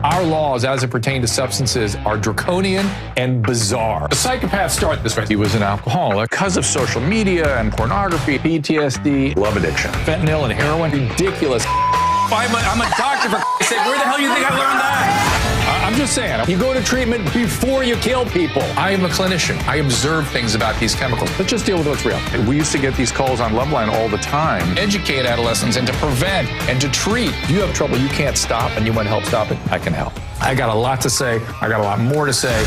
Our laws as it pertains to substances are draconian and bizarre. The psychopaths start this way. He was an alcoholic because of social media and pornography, PTSD, love addiction, fentanyl and heroin. Ridiculous. I'm a doctor, for Christ's sake. Where the hell do you think I learned that? I'm just saying, you go to treatment before you kill people. I am a clinician. I observe things about these chemicals. Let's just deal with what's real. We used to get these calls on Loveline all the time. Educate adolescents and to prevent and to treat. If you have trouble you can't stop and you want help stop it, I can help. I got a lot to say. I got a lot more to say.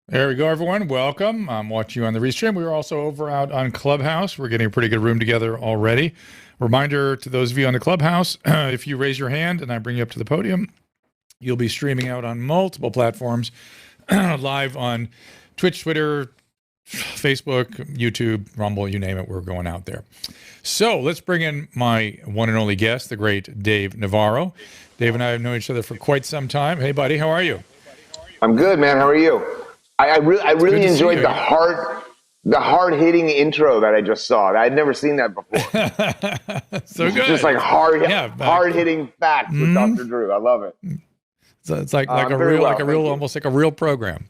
There we go, everyone. Welcome. I'm watching you on the restream. We are also over out on Clubhouse. We're getting a pretty good room together already. Reminder to those of you on the Clubhouse, if you raise your hand and I bring you up to the podium, you'll be streaming out on multiple platforms, live on Twitch, Twitter, Facebook, YouTube, Rumble, you name it. We're going out there. So let's bring in my one and only guest, the great Dave Navarro. Dave and I have known each other for quite some time. Hey, buddy, how are you? I'm good, man. How are you? I really enjoyed the hard-hitting intro that I just saw. I'd never seen that before. So good. Just like hard-hitting facts with Dr. Drew. I love it. So it's like almost like a real program.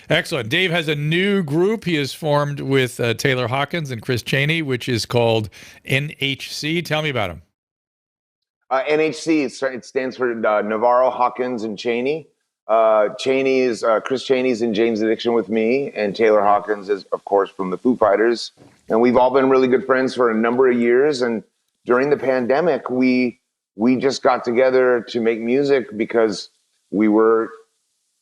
Excellent. Dave has a new group he has formed with Taylor Hawkins and Chris Cheney, which is called NHC. Tell me about them. NHC, it stands for Navarro, Hawkins, and Cheney. Chris Cheney's in Jane's Addiction with me, and Taylor Hawkins is, of course, from the Foo Fighters. And we've all been really good friends for a number of years. And during the pandemic, we just got together to make music because we were,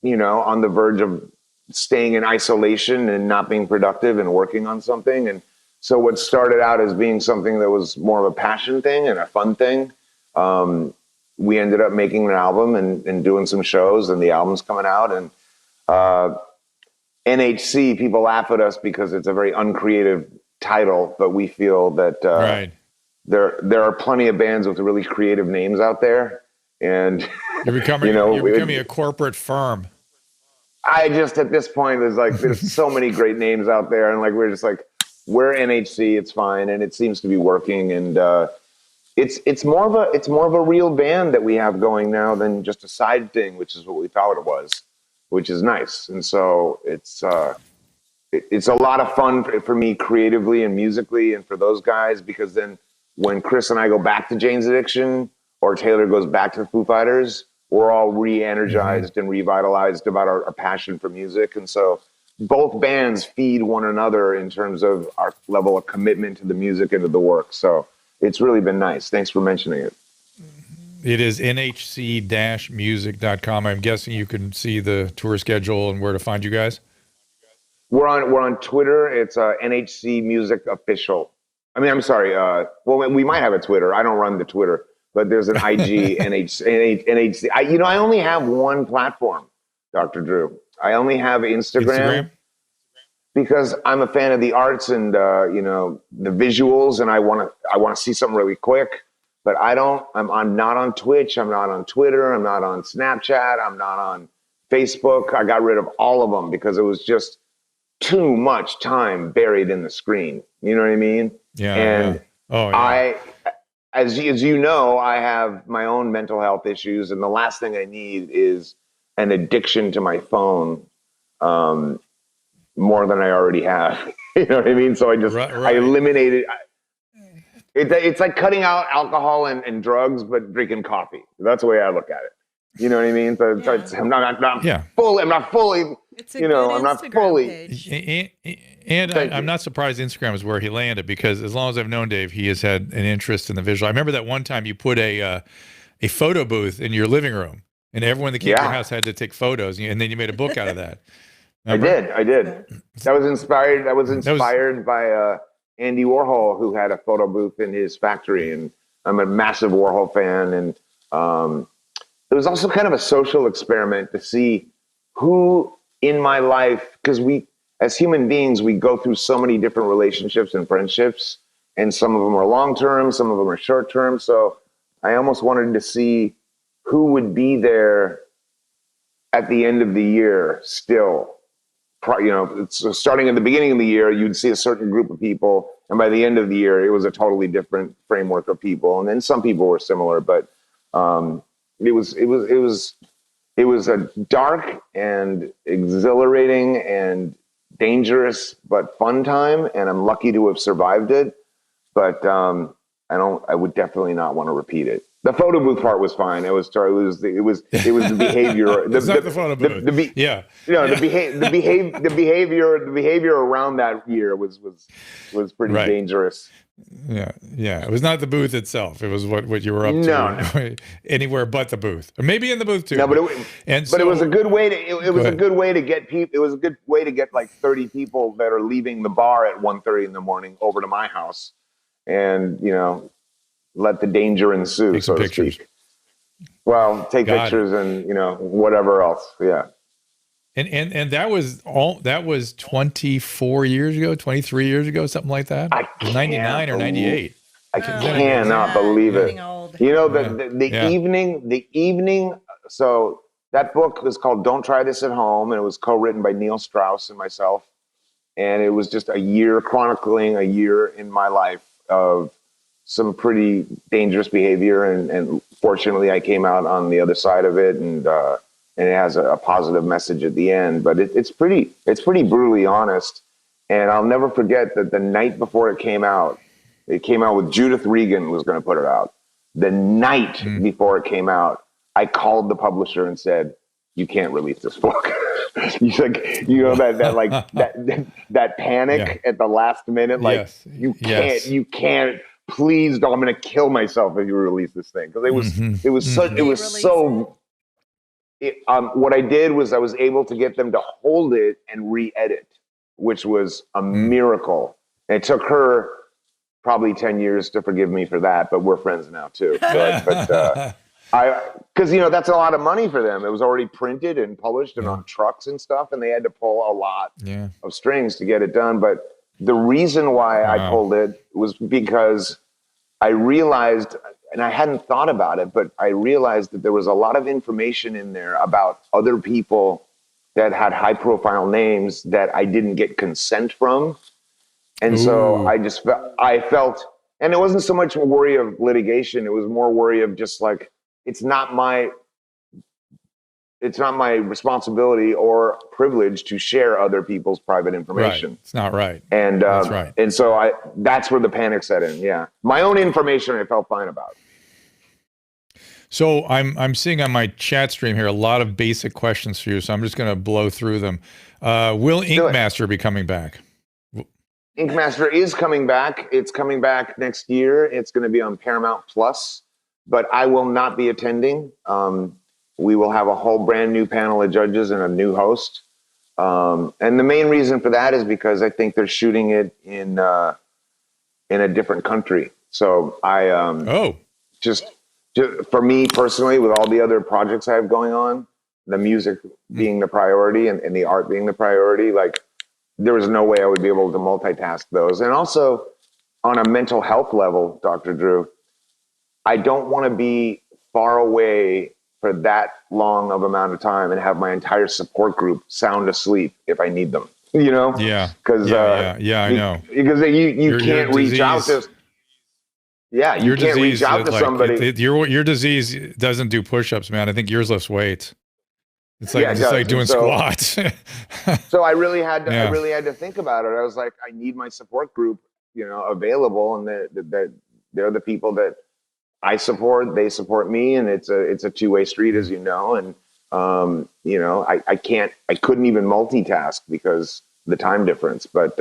on the verge of staying in isolation and not being productive and working on something. And so what started out as being something that was more of a passion thing and a fun thing, we ended up making an album and doing some shows, and the album's coming out. And NHC, people laugh at us because it's a very uncreative title, but we feel that there are plenty of bands with really creative names out there. And you're becoming a corporate firm. I just, at this point, there's so many great names out there, and we're NHC, it's fine, and it seems to be working. And it's more of a real band that we have going now than just a side thing, which is what we thought it was, which is nice. And so it's a lot of fun for me creatively and musically, and for those guys, because then when Chris and I go back to Jane's Addiction or Taylor goes back to the Foo Fighters, we're all re-energized and revitalized about our passion for music. And so both bands feed one another in terms of our level of commitment to the music and to the work. So it's really been nice. Thanks for mentioning it. It is nhc-music.com. I'm guessing you can see the tour schedule and where to find you guys. We're on Twitter. It's NHC Music Official. I'm sorry. Well, we might have a Twitter. I don't run the Twitter, but there's an IG NHC. I only have one platform, Dr. Drew. I only have Instagram. Because I'm a fan of the arts and the visuals, and I want to see something really quick. But I'm not on Twitch. I'm not on Twitter. I'm not on Snapchat. I'm not on Facebook. I got rid of all of them because it was just too much time buried in the screen. You know what I mean? Yeah. And Oh, yeah. As you know, I have my own mental health issues, and the last thing I need is an addiction to my phone. More than I already have. You know what I mean? So I eliminated. It's like cutting out alcohol and drugs, but drinking coffee. That's the way I look at it. You know what I mean? So I'm not fully. I'm not fully. It's a good I'm not Instagram fully. page. And I'm not surprised Instagram is where he landed, because as long as I've known Dave, he has had an interest in the visual. I remember that one time you put a photo booth in your living room, and everyone that came to your house had to take photos, and then you made a book out of that. Remember? I did. That was inspired by Andy Warhol, who had a photo booth in his factory, and I'm a massive Warhol fan. And it was also kind of a social experiment to see who in my life, because we, as human beings, we go through so many different relationships and friendships, and some of them are long-term, some of them are short-term. So I almost wanted to see who would be there at the end of the year still So starting at the beginning of the year, you'd see a certain group of people, and by the end of the year, it was a totally different framework of people. And then some people were similar, but it was a dark and exhilarating and dangerous but fun time, and I'm lucky to have survived it. But I would definitely not want to repeat it. The photo booth part was fine. It was the behavior. The photo booth. The behavior around that year was pretty dangerous. Yeah. It was not the booth itself. It was what you were up to. No. Anywhere but the booth, or maybe in the booth too. No, but it was a good way to. It was a good way to get people. It was a good way to get like 30 people that are leaving the bar at 1:30 in the morning over to my house, and let the danger ensue, so to speak. Well, take pictures and whatever else. Yeah. And that was 24 years ago, 23 years ago, something like that. 99 or 98. I cannot believe it. The evening. So that book is called "Don't Try This at Home," and it was co-written by Neil Strauss and myself. And it was just a year chronicling a year in my life of some pretty dangerous behavior, and fortunately, I came out on the other side of it, and it has a positive message at the end. But it's pretty brutally honest. And I'll never forget that the night before it came out with Judith Regan was going to put it out. The night before it came out, I called the publisher and said, "You can't release this book." He's like, that panic at the last minute, like you can't. Please, I'm going to kill myself if you release this thing, because what I did was I was able to get them to hold it and re-edit, which was a miracle. And it took her probably 10 years to forgive me for that, but we're friends now too. Because that's a lot of money for them. It was already printed and published and on trucks and stuff, and they had to pull a lot of strings to get it done. But the reason why I pulled it was because I realized, and I hadn't thought about it, but I realized that there was a lot of information in there about other people that had high profile names that I didn't get consent from. And so I felt, and it wasn't so much a worry of litigation. It was more worry of just like, it's not my responsibility or privilege to share other people's private information. Right. It's not right. And that's right. And so that's where the panic set in. Yeah. My own information I felt fine about. So I'm seeing on my chat stream here a lot of basic questions for you, so I'm just going to blow through them. Will Ink Master be coming back? Ink Master is coming back. It's coming back next year. It's going to be on Paramount Plus, but I will not be attending. We will have a whole brand new panel of judges and a new host. And the main reason for that is because I think they're shooting it in a different country. So just for me personally, with all the other projects I have going on, the music being the priority and the art being the priority, like there was no way I would be able to multitask those. And also on a mental health level, Dr. Drew, I don't want to be far away for that long of amount of time and have my entire support group sound asleep if I need them, Yeah. Because I know. Because you can't reach out to. Yeah, you can't reach out to somebody. Your disease doesn't do push-ups, man. I think yours lifts weights. It's like doing squats. So I really had to think about it. I was like, I need my support group, available, and they're the people that I support, they support me, and it's a two-way street, as you know. And I couldn't even multitask because the time difference. But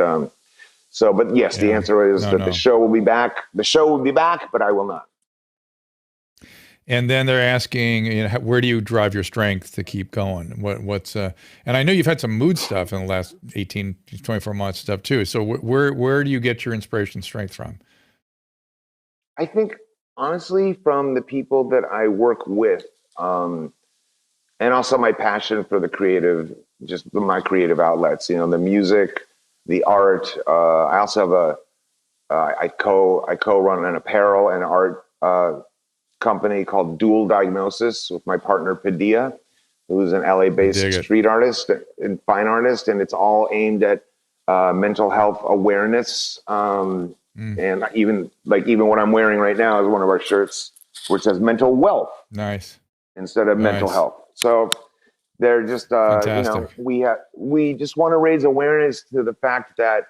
yes, the answer is that the show will be back. The show will be back, but I will not. And then they're asking, where do you drive your strength to keep going? And I know you've had some mood stuff in the last 18, 24 months stuff too. So where do you get your inspiration strength from? I think, honestly, from the people that I work with, and also my passion for the creative, just my creative outlets, the music, the art. I also have I co-run an apparel and art company called Dual Diagnosis with my partner Padilla. who's an LA-based street artist and fine artist, and it's all aimed at mental health awareness. And even what I'm wearing right now is one of our shirts, which says mental wealth. Nice. Instead of mental health. So they're just, we just want to raise awareness to the fact that,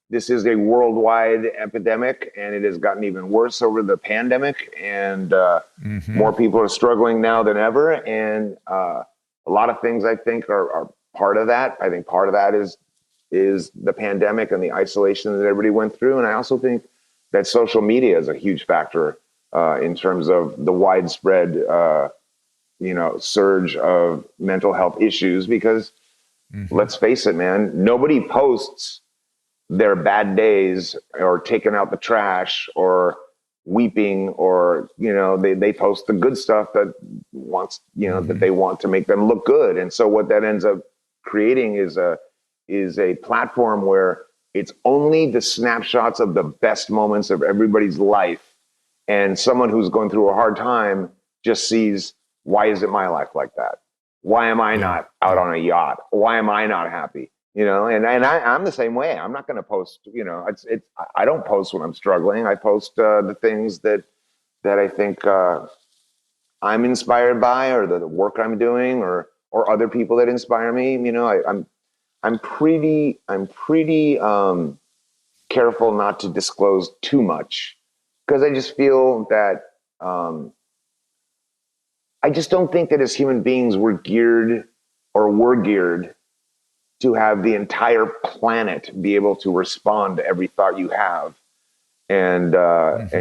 this is a worldwide epidemic, and it has gotten even worse over the pandemic, and more people are struggling now than ever. And a lot of things I think are part of that. I think part of that is the pandemic and the isolation that everybody went through. And I also think that social media is a huge factor in terms of the widespread, surge of mental health issues, because let's face it, man, nobody posts their bad days or taking out the trash or weeping, or, they post the good stuff that wants, that they want to make them look good. And so what that ends up creating is a platform where it's only the snapshots of the best moments of everybody's life. And someone who's going through a hard time just sees, why isn't my life like that? Why am I not out on a yacht? Why am I not happy? And I'm the same way. I'm not going to post, I don't post when I'm struggling. I post the things that I think I'm inspired by, or the work I'm doing, or other people that inspire me. I'm pretty careful not to disclose too much, because I just feel that I just don't think that as human beings we're geared to have the entire planet be able to respond to every thought you have, and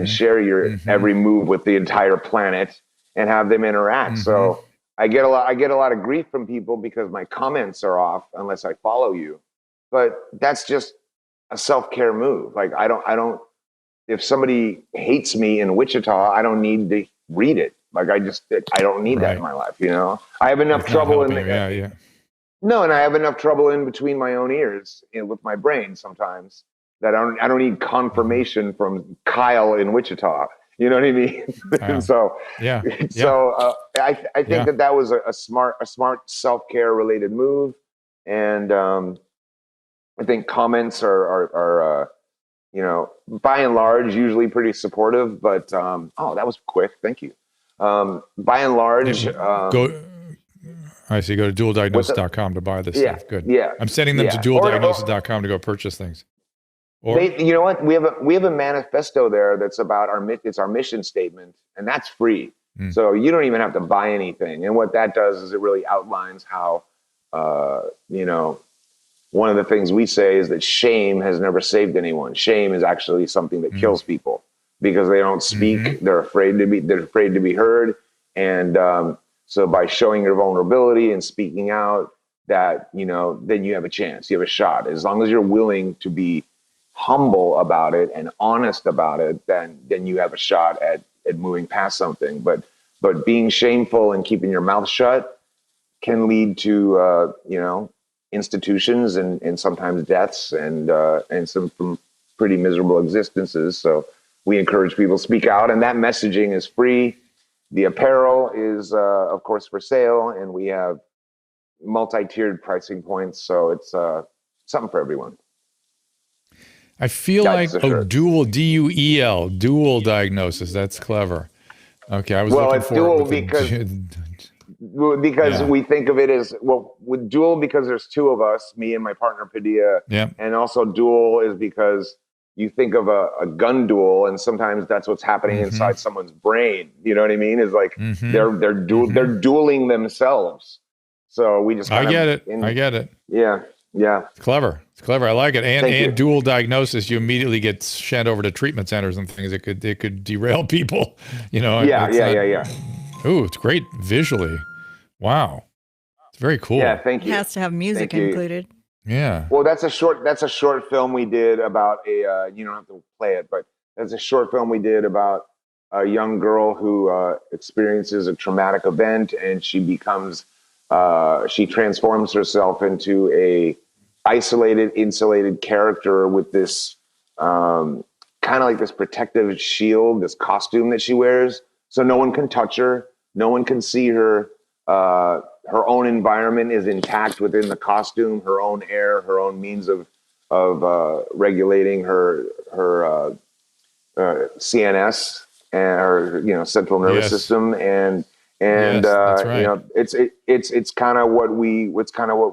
share your every move with the entire planet and have them interact. So I get a lot of grief from people because my comments are off unless I follow you. But that's just a self-care move. Like I don't if somebody hates me in Wichita, I don't need to read it. Like I don't need that in my life, I have enough trouble No, and I have enough trouble in between my own ears with my brain sometimes that I don't need confirmation from Kyle in Wichita. You know what I mean? So I think that was a smart self-care related move, and I think comments are by and large usually pretty supportive. But that was quick. Thank you. By and large, I see. Go to dualdiagnosis.com to buy this stuff. Good. Yeah. I'm sending them to dualdiagnosis.com to go purchase things. Or, you know what? We have a manifesto there that's about our mission statement, and that's free. So you don't even have to buy anything. And what that does is it really outlines how, one of the things we say is that shame has never saved anyone. Shame is actually something that kills people because they don't speak. They're afraid to be heard. And, so by showing your vulnerability and speaking out, that, then you have a chance, you have a shot. As long as you're willing to be humble about it and honest about it, then you have a shot at moving past something. But being shameful and keeping your mouth shut can lead to, institutions and sometimes deaths and some pretty miserable existences. So we encourage people to speak out, and that messaging is free. The apparel is, of course, for sale, and we have multi-tiered pricing points, so it's something for everyone. I feel like dual, D-U-E-L, dual diagnosis. That's clever. Okay, I was looking for dual because we think of it as, with dual because there's two of us, me and my partner Padilla, and also dual is because you think of a gun duel, and sometimes that's what's happening inside someone's brain. You know what I mean? It's like they're dueling themselves. So we just I get it. Yeah. It's clever. I like it. And dual diagnosis, you immediately get sent over to treatment centers and things. It could derail people. Yeah. Ooh, it's great visually. Wow, it's very cool. Yeah, thank you. It has to have music included. Yeah. Well, that's a short film we did about you don't have to play it, but that's a short film we did about a young girl who experiences a traumatic event, and she transforms herself into a isolated, insulated character with this kind of like this protective shield, this costume that she wears, so no one can touch her, no one can see her. her own environment is intact within the costume, her own air, her own means of regulating her CNS and her central nervous system, and that's right. it's kind of what we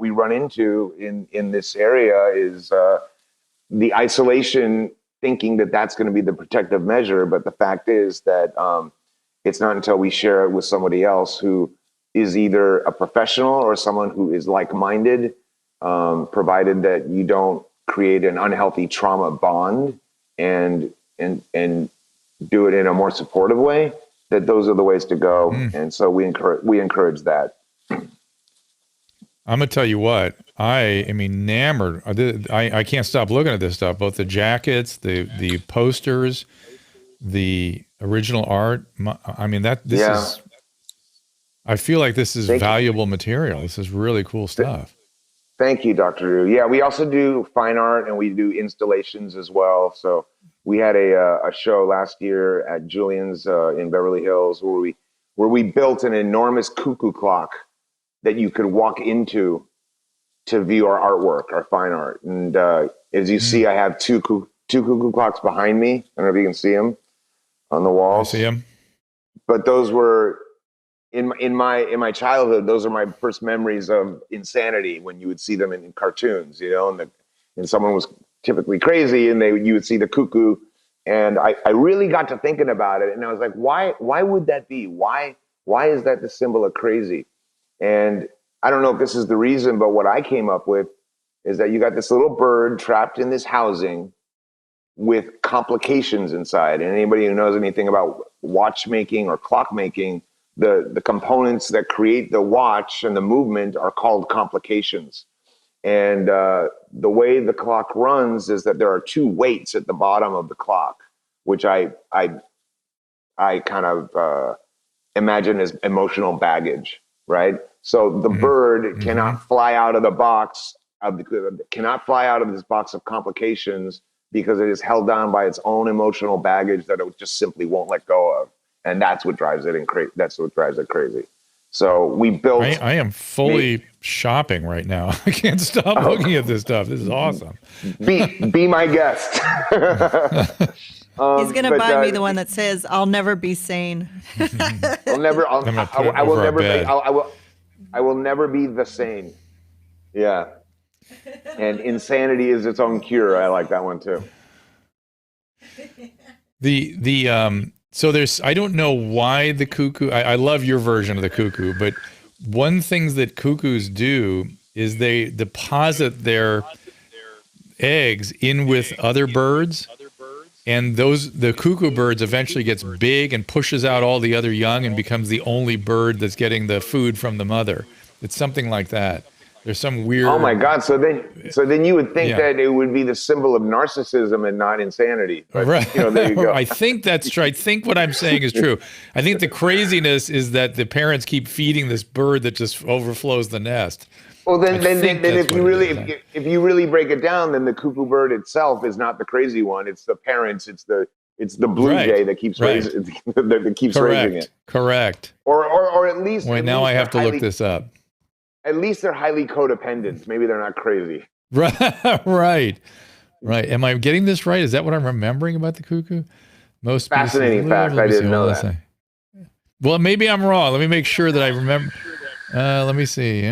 run into in this area is the isolation, thinking that that's going to be the protective measure, but the fact is that it's not until we share it with somebody else who is either a professional or someone who is like-minded, provided that you don't create an unhealthy trauma bond and do it in a more supportive way, that those are the ways to go. And so we encourage that. I'm gonna tell you what, I am enamored. I can't stop looking at this stuff. Both the jackets, the posters, the original art. Is. I feel like this is valuable material. This is really cool stuff. Thank you, Dr. Drew. Yeah, we also do fine art and we do installations as well. So we had a show last year at Julian's in Beverly Hills where we built an enormous cuckoo clock that you could walk into to view our artwork, our fine art. And as you see, I have two cuckoo clocks behind me. I don't know if you can see them on the wall. I see them. But those were in my childhood. Those are my first memories of insanity, when you would see them in cartoons, and someone was typically crazy, and you would see the cuckoo. And I really got to thinking about it, and I was like, why would that be? Why is that the symbol of crazy? And I don't know if this is the reason, but what I came up with is that you got this little bird trapped in this housing with complications inside. And anybody who knows anything about watchmaking or clockmaking, the components that create the watch and the movement are called complications. And the way the clock runs is that there are two weights at the bottom of the clock, which I kind of imagine as emotional baggage, right? So the bird cannot fly out of the box, cannot fly out of this box of complications, because it is held down by its own emotional baggage that it just simply won't let go of. And that's what drives it that's what drives it crazy. So we built. I am fully shopping right now. I can't stop looking at this stuff. This is awesome. Be my guest. He's gonna buy me the one that says, "I'll never be sane." I will never be the sane. Yeah. And insanity is its own cure. I like that one too. So I don't know why the cuckoo, I love your version of the cuckoo, but one thing that cuckoos do is they deposit their eggs in with other birds, and the cuckoo birds eventually gets big and pushes out all the other young and becomes the only bird that's getting the food from the mother. It's something like that. There's some weird. Oh my God! So then you would think that it would be the symbol of narcissism and not insanity. But, right. There you go. I think that's true. I think what I'm saying is true. I think the craziness is that the parents keep feeding this bird that just overflows the nest. Well, then if you really break it down, then the cuckoo bird itself is not the crazy one. It's the parents. It's the blue jay that keeps raising it. Correct. Or at least. Wait, now I have to look this up. At least they're highly codependent. Maybe they're not crazy. Right. Am I getting this right? Is that what I'm remembering about the cuckoo? Most fascinating fact. I didn't know that. Well, maybe I'm wrong. Let me make sure that I remember. Let me see.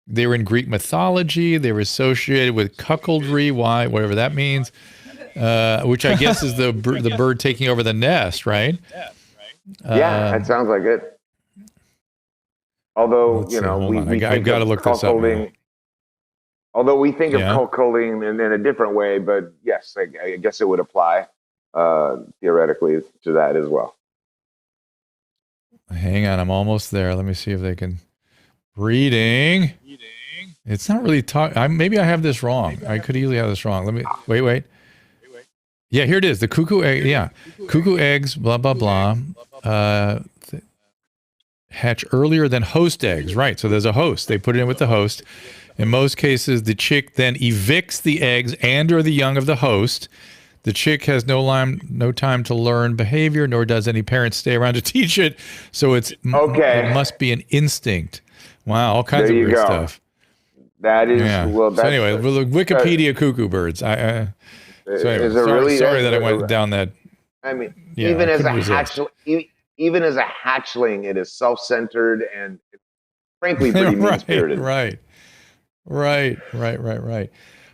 They were in Greek mythology. They were associated with cuckoldry. Why? Whatever that means. Which I guess is the bird taking over the nest, right? Yeah, that sounds like it. Although, I've got to look this up. Although we think of cuckolding in a different way, but yes, I guess it would apply theoretically to that as well. Hang on, I'm almost there. Let me see if they can. Breeding. It's not really maybe I have this wrong. I could easily have this wrong. Let me wait. Yeah, here it is. The cuckoo egg. Yeah, cuckoo eggs. Blah blah blah. Hatch earlier than host eggs, right? So there's a host. They put it in with the host. In most cases, the chick then evicts the eggs and/or the young of the host. The chick has no time to learn behavior, nor does any parent stay around to teach it. So it must be an instinct. Wow, all kinds There of you weird go. stuff. That is Yeah. well. So That's, anyway, well, the Wikipedia cuckoo birds. So anyway, is it really? sorry that I went down that. I mean, Yeah, I couldn't resist. even as a hatchling, it is self-centered and frankly pretty mean-spirited. Right.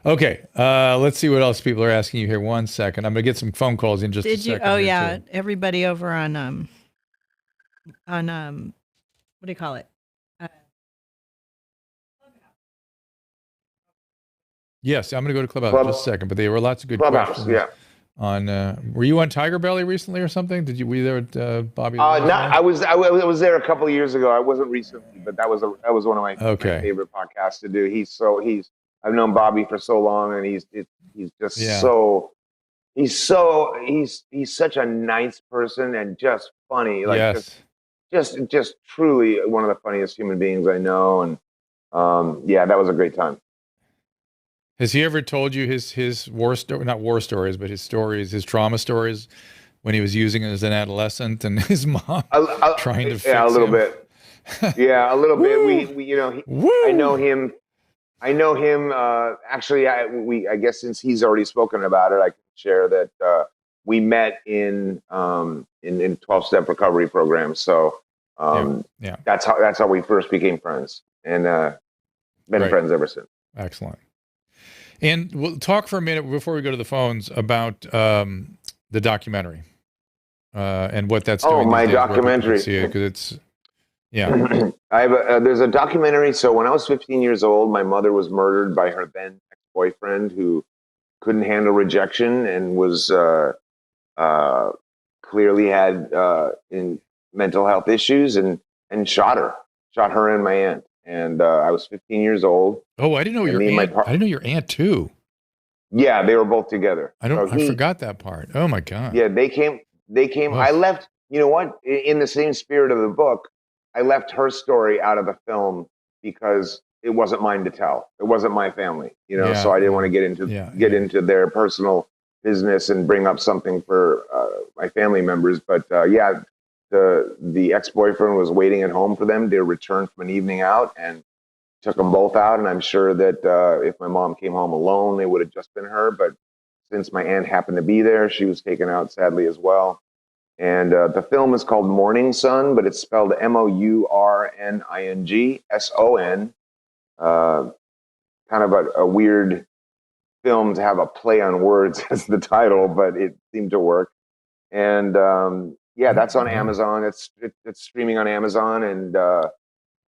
Okay, let's see what else people are asking you here. 1 second. I'm gonna get some phone calls in just a second. Oh yeah, too. Everybody over on what do you call it? Yes, I'm gonna go to Clubhouse in just a second. But there were lots of good questions. Yeah. On were you on Tiger Belly recently or something? Were you there at Bobby? I was there a couple of years ago. I wasn't recently, but that was one of my favorite podcasts to do. I've known Bobby for so long, and he's just he's such a nice person and just funny. Like just truly one of the funniest human beings I know. And that was a great time. Has he ever told you his not war stories, but his trauma stories when he was using it as an adolescent and his mom trying to fix him? A little bit. Yeah, a little bit. We I know him. Actually, I guess since he's already spoken about it, I can share that we met in 12-step recovery programs. So that's how we first became friends, and been friends ever since. Excellent. And we'll talk for a minute before we go to the phones about the documentary and what that's doing. Oh, my documentary! Because it's there's a documentary. So when I was 15 years old, my mother was murdered by her then ex-boyfriend, who couldn't handle rejection and was clearly had in mental health issues, and shot her and my aunt. And I was 15 years old. Oh, I didn't know your aunt. I didn't know your aunt too. Yeah, they were both together. I forgot that part. Oh my God. Yeah, they came. Oh. I left. You know what? In the same spirit of the book, I left her story out of the film because it wasn't mine to tell. It wasn't my family. So I didn't want to get into their personal business and bring up something for my family members. But the ex-boyfriend was waiting at home for them to return from an evening out, and took them both out. And I'm sure that if my mom came home alone, it would have just been her. But since my aunt happened to be there, she was taken out sadly as well. And the film is called Mourning Son, but it's spelled MourningSon. Kind of a weird film to have a play on words as the title, but it seemed to work. And that's on Amazon. It's streaming on Amazon and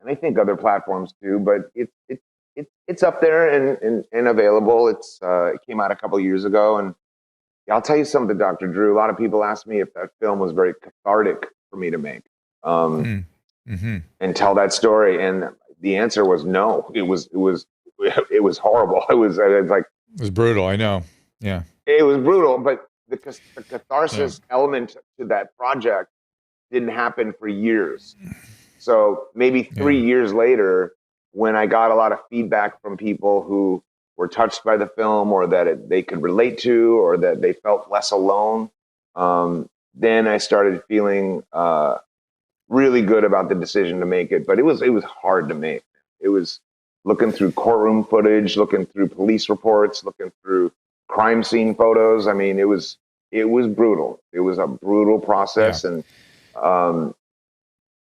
I think other platforms too. But it's up there and available. It came out a couple of years ago, and I'll tell you something, Dr. Drew. A lot of people ask me if that film was very cathartic for me to make and tell that story, and the answer was no. It was horrible. It was brutal. I know. Yeah, it was brutal, but the catharsis element to that project didn't happen for years. So maybe 3 years later, when I got a lot of feedback from people who were touched by the film, or that they could relate to, or that they felt less alone, then I started feeling really good about the decision to make it. But it was hard to make. It was looking through courtroom footage, looking through police reports, looking through crime scene photos. I mean, it was brutal. It was a brutal process. And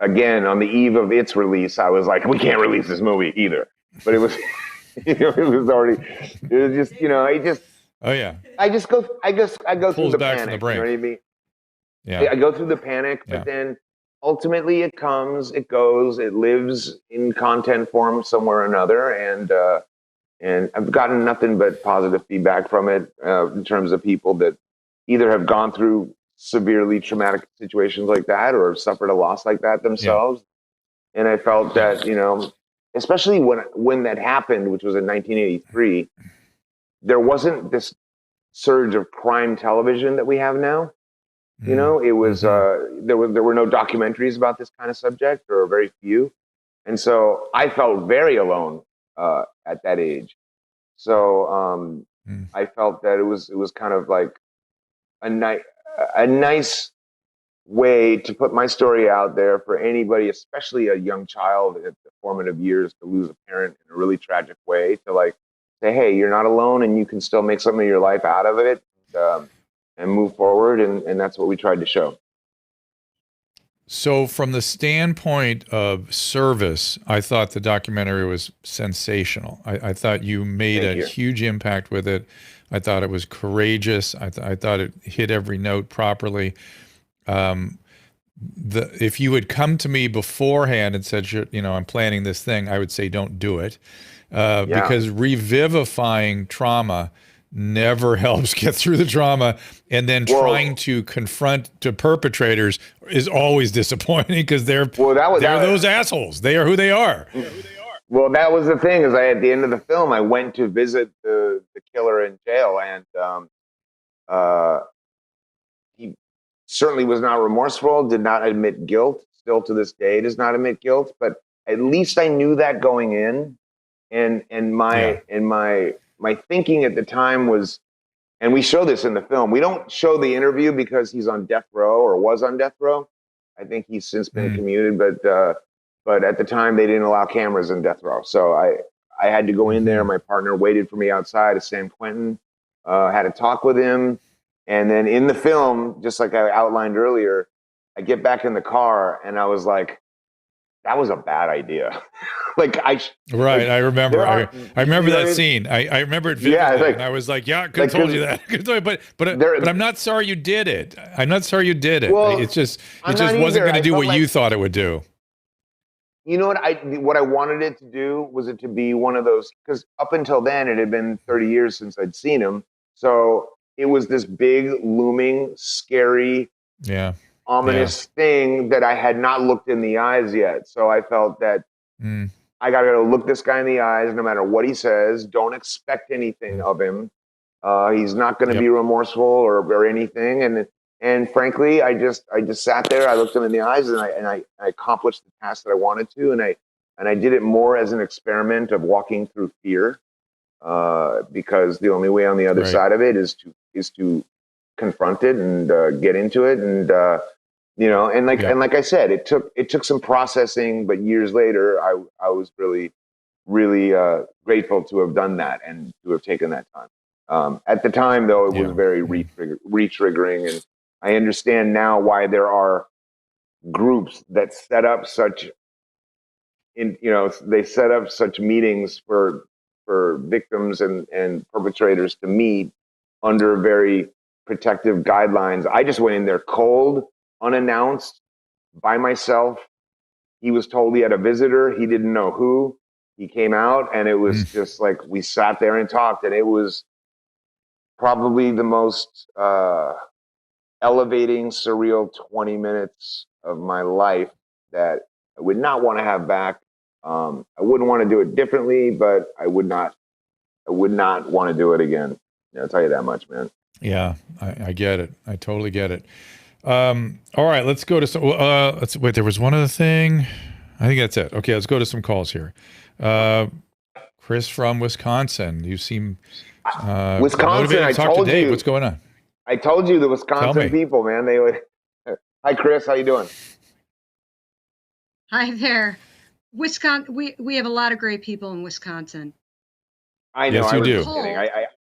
again, on the eve of its release, I was like, we can't release this movie either. But it was I just go through the panic. You know what I mean? Yeah. I go through the panic, but then ultimately it comes, it goes, it lives in content form somewhere or another, and I've gotten nothing but positive feedback from it in terms of people that either have gone through severely traumatic situations like that, or have suffered a loss like that themselves. And I felt that, especially when that happened, which was in 1983, there wasn't this surge of crime television that we have now. It was there were no documentaries about this kind of subject, or very few, and so I felt very alone at that age. So I felt that it was kind of like a nice way to put my story out there for anybody, especially a young child at the formative years, to lose a parent in a really tragic way, to like say, hey, you're not alone and you can still make something of your life out of it, and move forward. And that's what we tried to show. So from the standpoint of service, I thought the documentary was sensational. I thought you made a huge impact with it. I thought it was courageous. I thought it hit every note properly. If you had come to me beforehand and said, I'm planning this thing, I would say, don't do it. Because revivifying trauma never helps get through the trauma, and then trying to confront to perpetrators is always disappointing because they're those assholes. They are who they are. Well, that was the thing, is at the end of the film, I went to visit the killer in jail, and he certainly was not remorseful, did not admit guilt, still to this day does not admit guilt, but at least I knew that going in, and my thinking at the time was, and we show this in the film, we don't show the interview because he's on death row or was on death row. I think he's since been commuted, but at the time they didn't allow cameras in death row. So I had to go in there. My partner waited for me outside at San Quentin, had a talk with him. And then in the film, just like I outlined earlier, I get back in the car and I was like, that was a bad idea. I remember. I remember that scene. I remember it vividly, and I was like, "Yeah, I could have told you that." But I'm not sorry you did it. I'm not sorry you did it. Well, it just wasn't going to do what you thought it would do. You know what I wanted it to do was it to be one of those, because up until then it had been 30 years since I'd seen him, so it was this big, looming, scary, ominous thing that I had not looked in the eyes yet. So I felt that I got to look this guy in the eyes, no matter what he says. Don't expect anything of him. He's not going to be remorseful or anything. And frankly, I just sat there. I looked him in the eyes, and I accomplished the task that I wanted to. And I did it more as an experiment of walking through fear, because the only way on the other side of it is to confront it and get into it. And and like I said, it took some processing, but years later, I was really, really grateful to have done that and to have taken that time. At the time, though, it was very re-triggering, and I understand now why there are groups that set up such meetings for victims and perpetrators to meet under very protective guidelines. I just went in there cold, unannounced, by myself. He was told he had a visitor. He didn't know who. He came out, and it was just like we sat there and talked, and it was probably the most elevating, surreal 20 minutes of my life that I would not want to have back. I wouldn't want to do it differently, but I would not want to do it again. I'll tell you that much, man. Yeah, I get it. I totally get it. All right, let's go to some. Wait. There was one other thing. I think that's it. Okay, let's go to some calls here. Chris from Wisconsin. You seem Wisconsin. I told you. What's going on? I told you the Wisconsin people, man. They would. Hi, Chris. How you doing? Hi there. Wisconsin. We have a lot of great people in Wisconsin. I know. Yes, you do.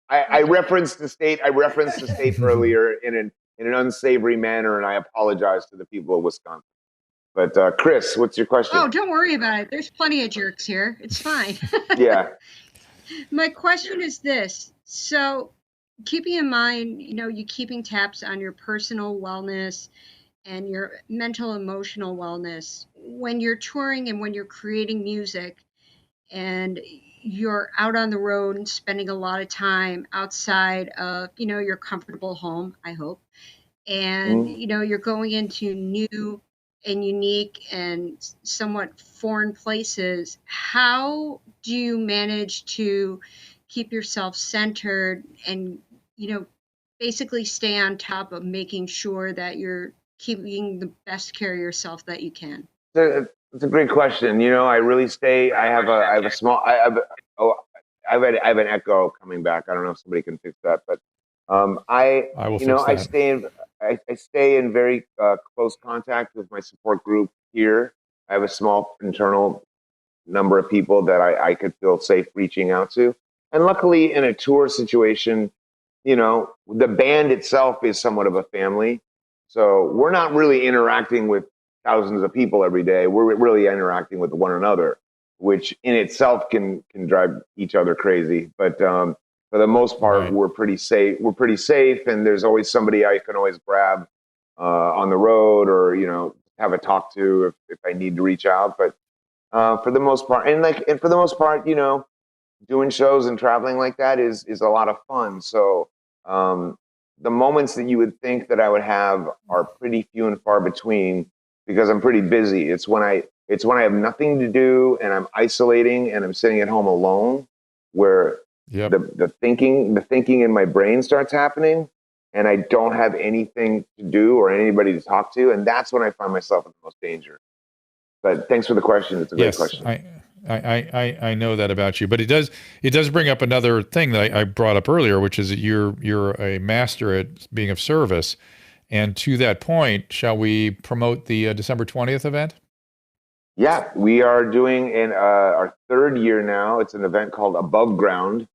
I referenced the state. I referenced the state earlier in an unsavory manner, and I apologize to the people of Wisconsin. But Chris, what's your question? Oh, don't worry about it. There's plenty of jerks here. It's fine. Yeah. My question is this. So keeping in mind, you keeping tabs on your personal wellness and your mental, emotional wellness when you're touring and when you're creating music and you're out on the road and spending a lot of time outside of, your comfortable home, I hope. And, you're going into new and unique and somewhat foreign places. How do you manage to keep yourself centered and, basically stay on top of making sure that you're keeping the best care of yourself that you can? It's a great question. I really stay. I have an echo coming back. I don't know if somebody can fix that, but I will fix that. I stay in very close contact with my support group here. I have a small internal number of people that I could feel safe reaching out to. And luckily, in a tour situation, you know, the band itself is somewhat of a family. So we're not really interacting with thousands of people every day. We're really interacting with one another, which in itself can drive each other crazy. But for the most part, we're pretty safe. We're pretty safe, and there's always somebody I can always grab on the road, or you know, have a talk to if I need to reach out. But for the most part, and for the most part, you know, doing shows and traveling like that is a lot of fun. So the moments that you would think that I would have are pretty few and far between because I'm pretty busy. It's when I have nothing to do and I'm isolating and I'm sitting at home alone, where the thinking in my brain starts happening, and I don't have anything to do or anybody to talk to, and that's when I find myself in the most danger. But thanks for the question. It's a great question. I know that about you, but it does bring up another thing that I brought up earlier, which is that you're a master at being of service. And to that point, shall we promote the December 20th event? Yeah, we are doing our third year now. It's an event called Above Ground,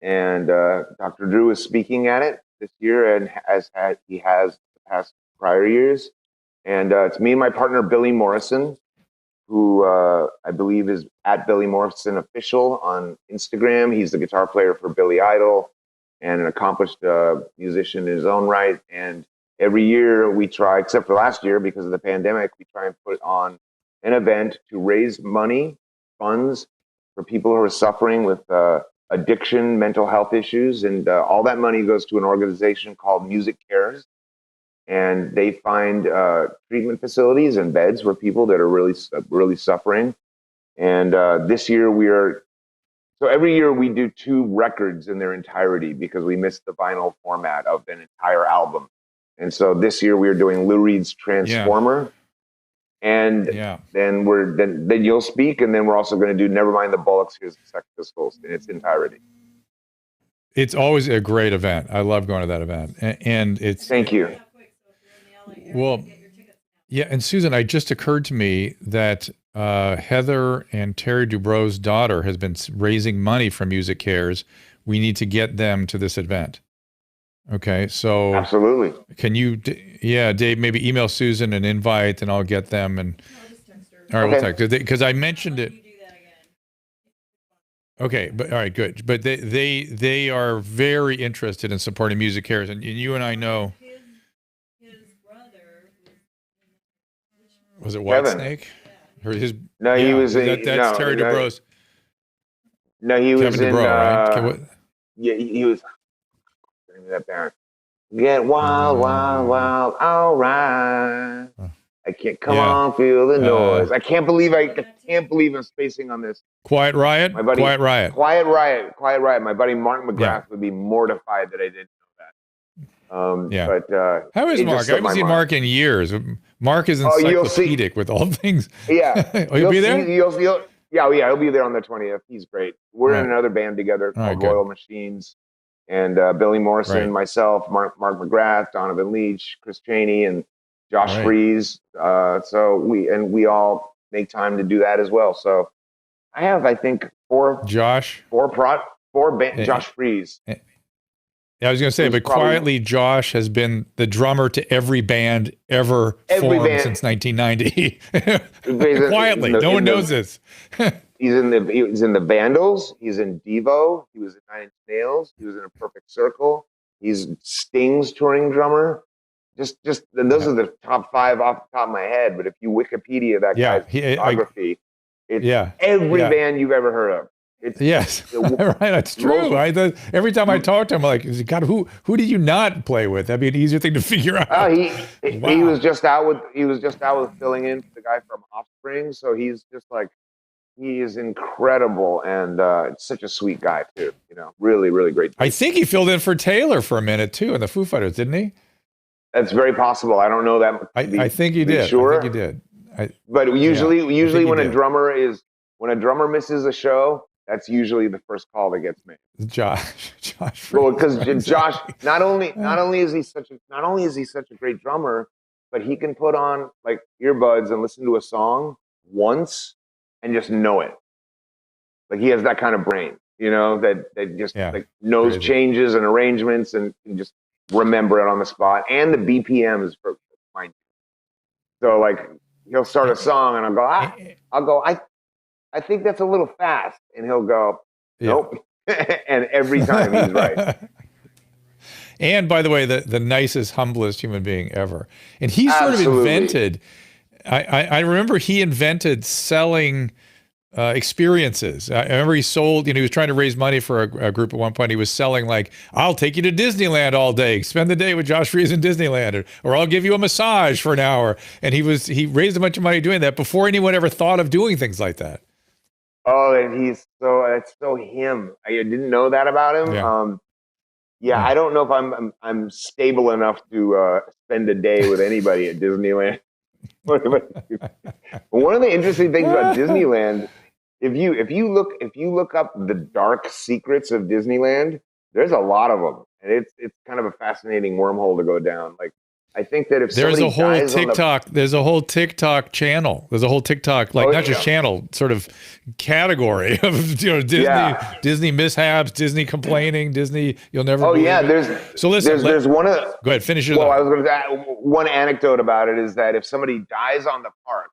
and Dr. Drew is speaking at it this year, and he has the past prior years. And it's me and my partner Billy Morrison, who I believe is at Billy Morrison Official on Instagram. He's the guitar player for Billy Idol and an accomplished musician in his own right. And every year we try, except for last year because of the pandemic, we try and put on an event to raise money, funds for people who are suffering with addiction, mental health issues. And all that money goes to an organization called Music Cares. And they find treatment facilities and beds for people that are really suffering. And this year so every year we do 2 records in their entirety because we missed the vinyl format of an entire album. And so this year we are doing Lou Reed's Transformer. And then you'll speak, and then we're also going to do Nevermind the Bollocks, Here's the Sex Pistols in its entirety. It's always a great event. I love going to that event. And it's Thank you. Well, yeah, and Susan, it just occurred to me that Heather and Terry Dubrows' daughter has been raising money for Music Cares. We need to get them to this event. Okay, so absolutely. Can you, Dave, maybe email Susan an invite, and I'll get them. And all right, we'll text because I mentioned it. Okay, but all right, good. But they are very interested in supporting Music Cares, and you and I know. Was it Whitesnake? Or his? No, he was. That's Terry Dubrows. No, he was Kevin in. Right? Yeah, he was. That band. Get wild, wild, wild. All right. I can't come on, feel the noise. I can't believe I'm spacing on this. Quiet Riot. My buddy, Quiet Riot. Quiet Riot. My buddy Mark McGrath would be mortified that I didn't know that. But how is Mark? I haven't seen Mark in years. Mark is encyclopedic with all things. Yeah. You'll be there? He'll be there on the 20th. He's great. We're in another band together called Royal Machines. And Billy Morrison, myself, Mark McGrath, Donovan Leach, Chris Chaney, and Josh Freese. So we all make time to do that as well. So I have, I think, Josh Freese. Yeah, I was going to say, but quietly, Josh has been the drummer to every band ever formed since 1990. Quietly, no one knows this. He was in the Vandals. He's in Devo. He was in Nine Inch Nails. He was in A Perfect Circle. He's Sting's touring drummer. And those are the top 5 off the top of my head. But if you Wikipedia that guy's discography, it's every band you've ever heard of. Right. That's true. Every time I talk to him, I'm like, God, who did you not play with? That'd be an easier thing to figure out. He was just out with filling in for the guy from Offspring. So he's just like, he is incredible, and such a sweet guy too. You know, really, really great. I think he filled in for Taylor for a minute too in the Foo Fighters, didn't he? That's very possible. I don't know that. I think he did. Sure, I think he did. But usually when a drummer misses a show, that's usually the first call that gets made. Josh. Well, because Josh, not only is he such a great drummer, but he can put on like earbuds and listen to a song once and just know it. Like he has that kind of brain, that just like knows changes and arrangements and can just remember it on the spot. And the BPMs for mine. So like he'll start a song and I'll go, I think that's a little fast, and he'll go, nope. And every time he's right. And by the way, the nicest, humblest human being ever. And he sort of invented, I remember he invented selling experiences. I remember he sold, he was trying to raise money for a group at one point. He was selling like, I'll take you to Disneyland all day, spend the day with Josh Freese in Disneyland, or I'll give you a massage for an hour. And he raised a bunch of money doing that before anyone ever thought of doing things like that. Oh, and it's so him. I didn't know that about him. Yeah. I don't know if I'm stable enough to spend a day with anybody at Disneyland. One of the interesting things about Disneyland, if you look up the dark secrets of Disneyland, there's a lot of them, and it's kind of a fascinating wormhole to go down. Like, I think that if there's a whole TikTok channel. There's a whole TikTok, not just channel, sort of category of Disney mishaps, Disney complaining, Disney you'll never. Oh yeah, there's one of. Go ahead, finish it. Well, I was going to add one anecdote about it is that if somebody dies on the park,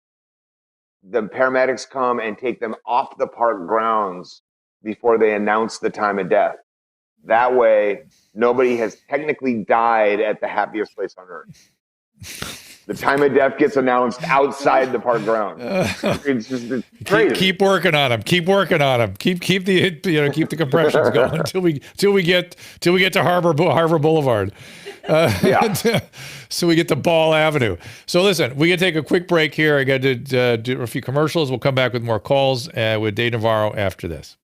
the paramedics come and take them off the park grounds before they announce the time of death. That way, nobody has technically died at the happiest place on earth. The time of death gets announced outside the park ground. It's crazy. Keep working on them. Keep working on them. Keep the compressions going until we get to Harbor Boulevard. So we get to Ball Avenue. So listen, we can take a quick break here. I got to do a few commercials. We'll come back with more calls with Dave Navarro after this.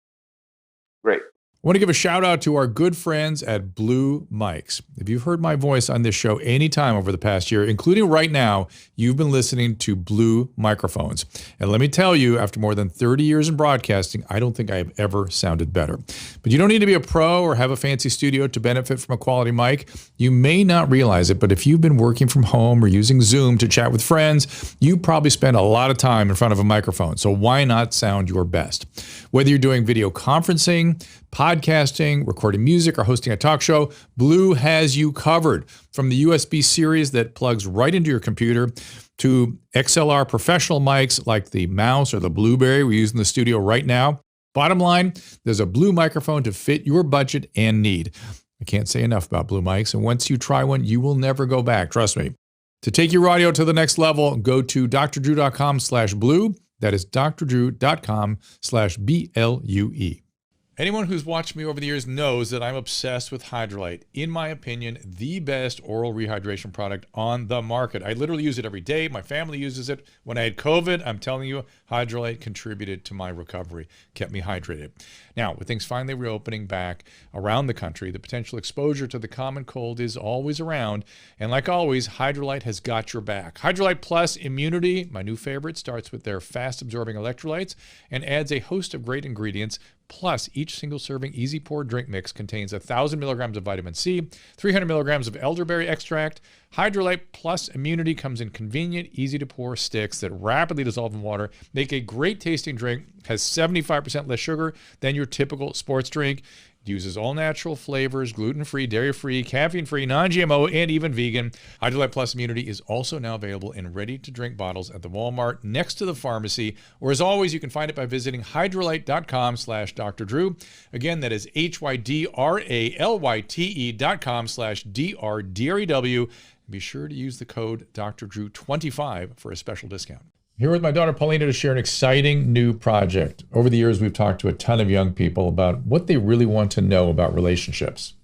Great. I want to give a shout out to our good friends at Blue Mics. If you've heard my voice on this show anytime over the past year, including right now, you've been listening to Blue microphones. And let me tell you, after more than 30 years in broadcasting, I don't think I have ever sounded better. But you don't need to be a pro or have a fancy studio to benefit from a quality mic. You may not realize it, but if you've been working from home or using Zoom to chat with friends, you probably spend a lot of time in front of a microphone. So why not sound your best? Whether you're doing video conferencing, podcasting, recording music, or hosting a talk show, Blue has you covered. From the USB series that plugs right into your computer to XLR professional mics like the Mouse or the Blueberry we use in the studio right now. Bottom line, there's a Blue microphone to fit your budget and need. I can't say enough about Blue mics, and once you try one, you will never go back. Trust me. To take your audio to the next level, go to drdrew.com/blue. That is drdrew.com/BLUE. Anyone who's watched me over the years knows that I'm obsessed with Hydralyte. In my opinion, the best oral rehydration product on the market. I literally use it every day. My family uses it. When I had COVID, I'm telling you, Hydralyte contributed to my recovery, kept me hydrated. Now, with things finally reopening back around the country, the potential exposure to the common cold is always around. And like always, Hydralyte has got your back. Hydralyte Plus Immunity, my new favorite, starts with their fast-absorbing electrolytes and adds a host of great ingredients. Plus, each single serving easy pour drink mix contains 1,000 milligrams of vitamin C, 300 milligrams of elderberry extract. Hydralyte Plus Immunity comes in convenient, easy to pour sticks that rapidly dissolve in water, make a great tasting drink, has 75% less sugar than your typical sports drink. It uses all natural flavors, gluten-free, dairy-free, caffeine-free, non-GMO, and even vegan. Hydralyte Plus Immunity is also now available in ready-to-drink bottles at the Walmart next to the pharmacy, or as always, you can find it by visiting hydralyte.com/drdrew. Again, that is hydralyte.com/drdrew. Be sure to use the code DrDrew25 for a special discount. Here with my daughter Paulina to share an exciting new project. Over the years, we've talked to a ton of young people about what they really want to know about relationships.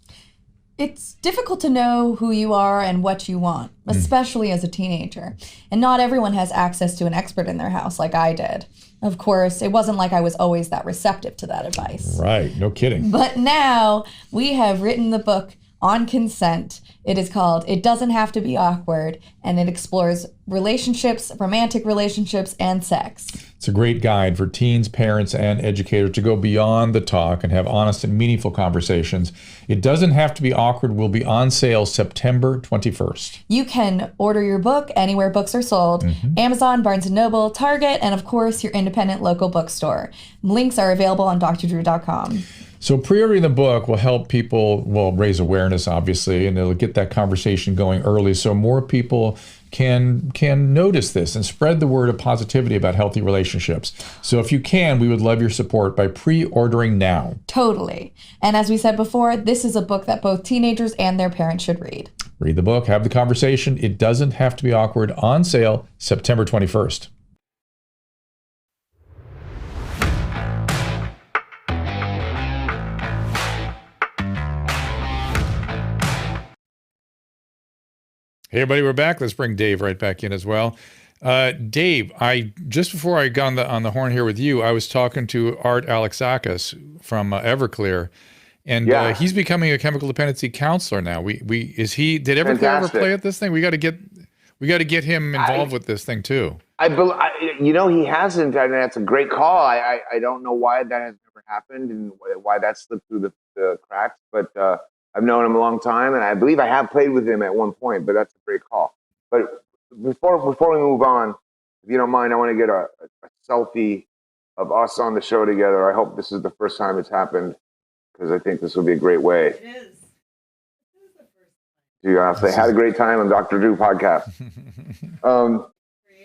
It's difficult to know who you are and what you want, especially as a teenager. And not everyone has access to an expert in their house like I did. Of course, it wasn't like I was always that receptive to that advice. Right, no kidding. But now we have written the book on consent. It is called It Doesn't Have to Be Awkward, and it explores relationships, romantic relationships, and sex. It's a great guide for teens, parents, and educators to go beyond the talk and have honest and meaningful conversations. It Doesn't Have to Be Awkward will be on sale September 21st. You can order your book anywhere books are sold. Amazon, Barnes & Noble, Target, and of course, your independent local bookstore. Links are available on drdrew.com. So pre-ordering the book will help people, well, raise awareness, obviously, and it'll get that conversation going early so more people can notice this and spread the word of positivity about healthy relationships. So if you can, we would love your support by pre-ordering now. Totally. And as we said before, this is a book that both teenagers and their parents should read. Read the book, have the conversation. It Doesn't Have to Be Awkward, on sale September 21st. Hey everybody, we're back. Let's bring Dave right back in as well. Dave, just before I got on the horn here with you, I was talking to Art Alexakis from Everclear, and he's becoming a chemical dependency counselor now. Did Everclear ever play at this thing? We got to get him involved with this thing too. He hasn't, and that's a great call. I don't know why that has never happened and why that slipped through the cracks, but I've known him a long time, and I believe I have played with him at one point, but that's a great call. But before we move on, if you don't mind, I want to get a selfie of us on the show together. I hope this is the first time it's happened, because I think this would be a great way. It is. To say, had a great time on Dr. Drew podcast.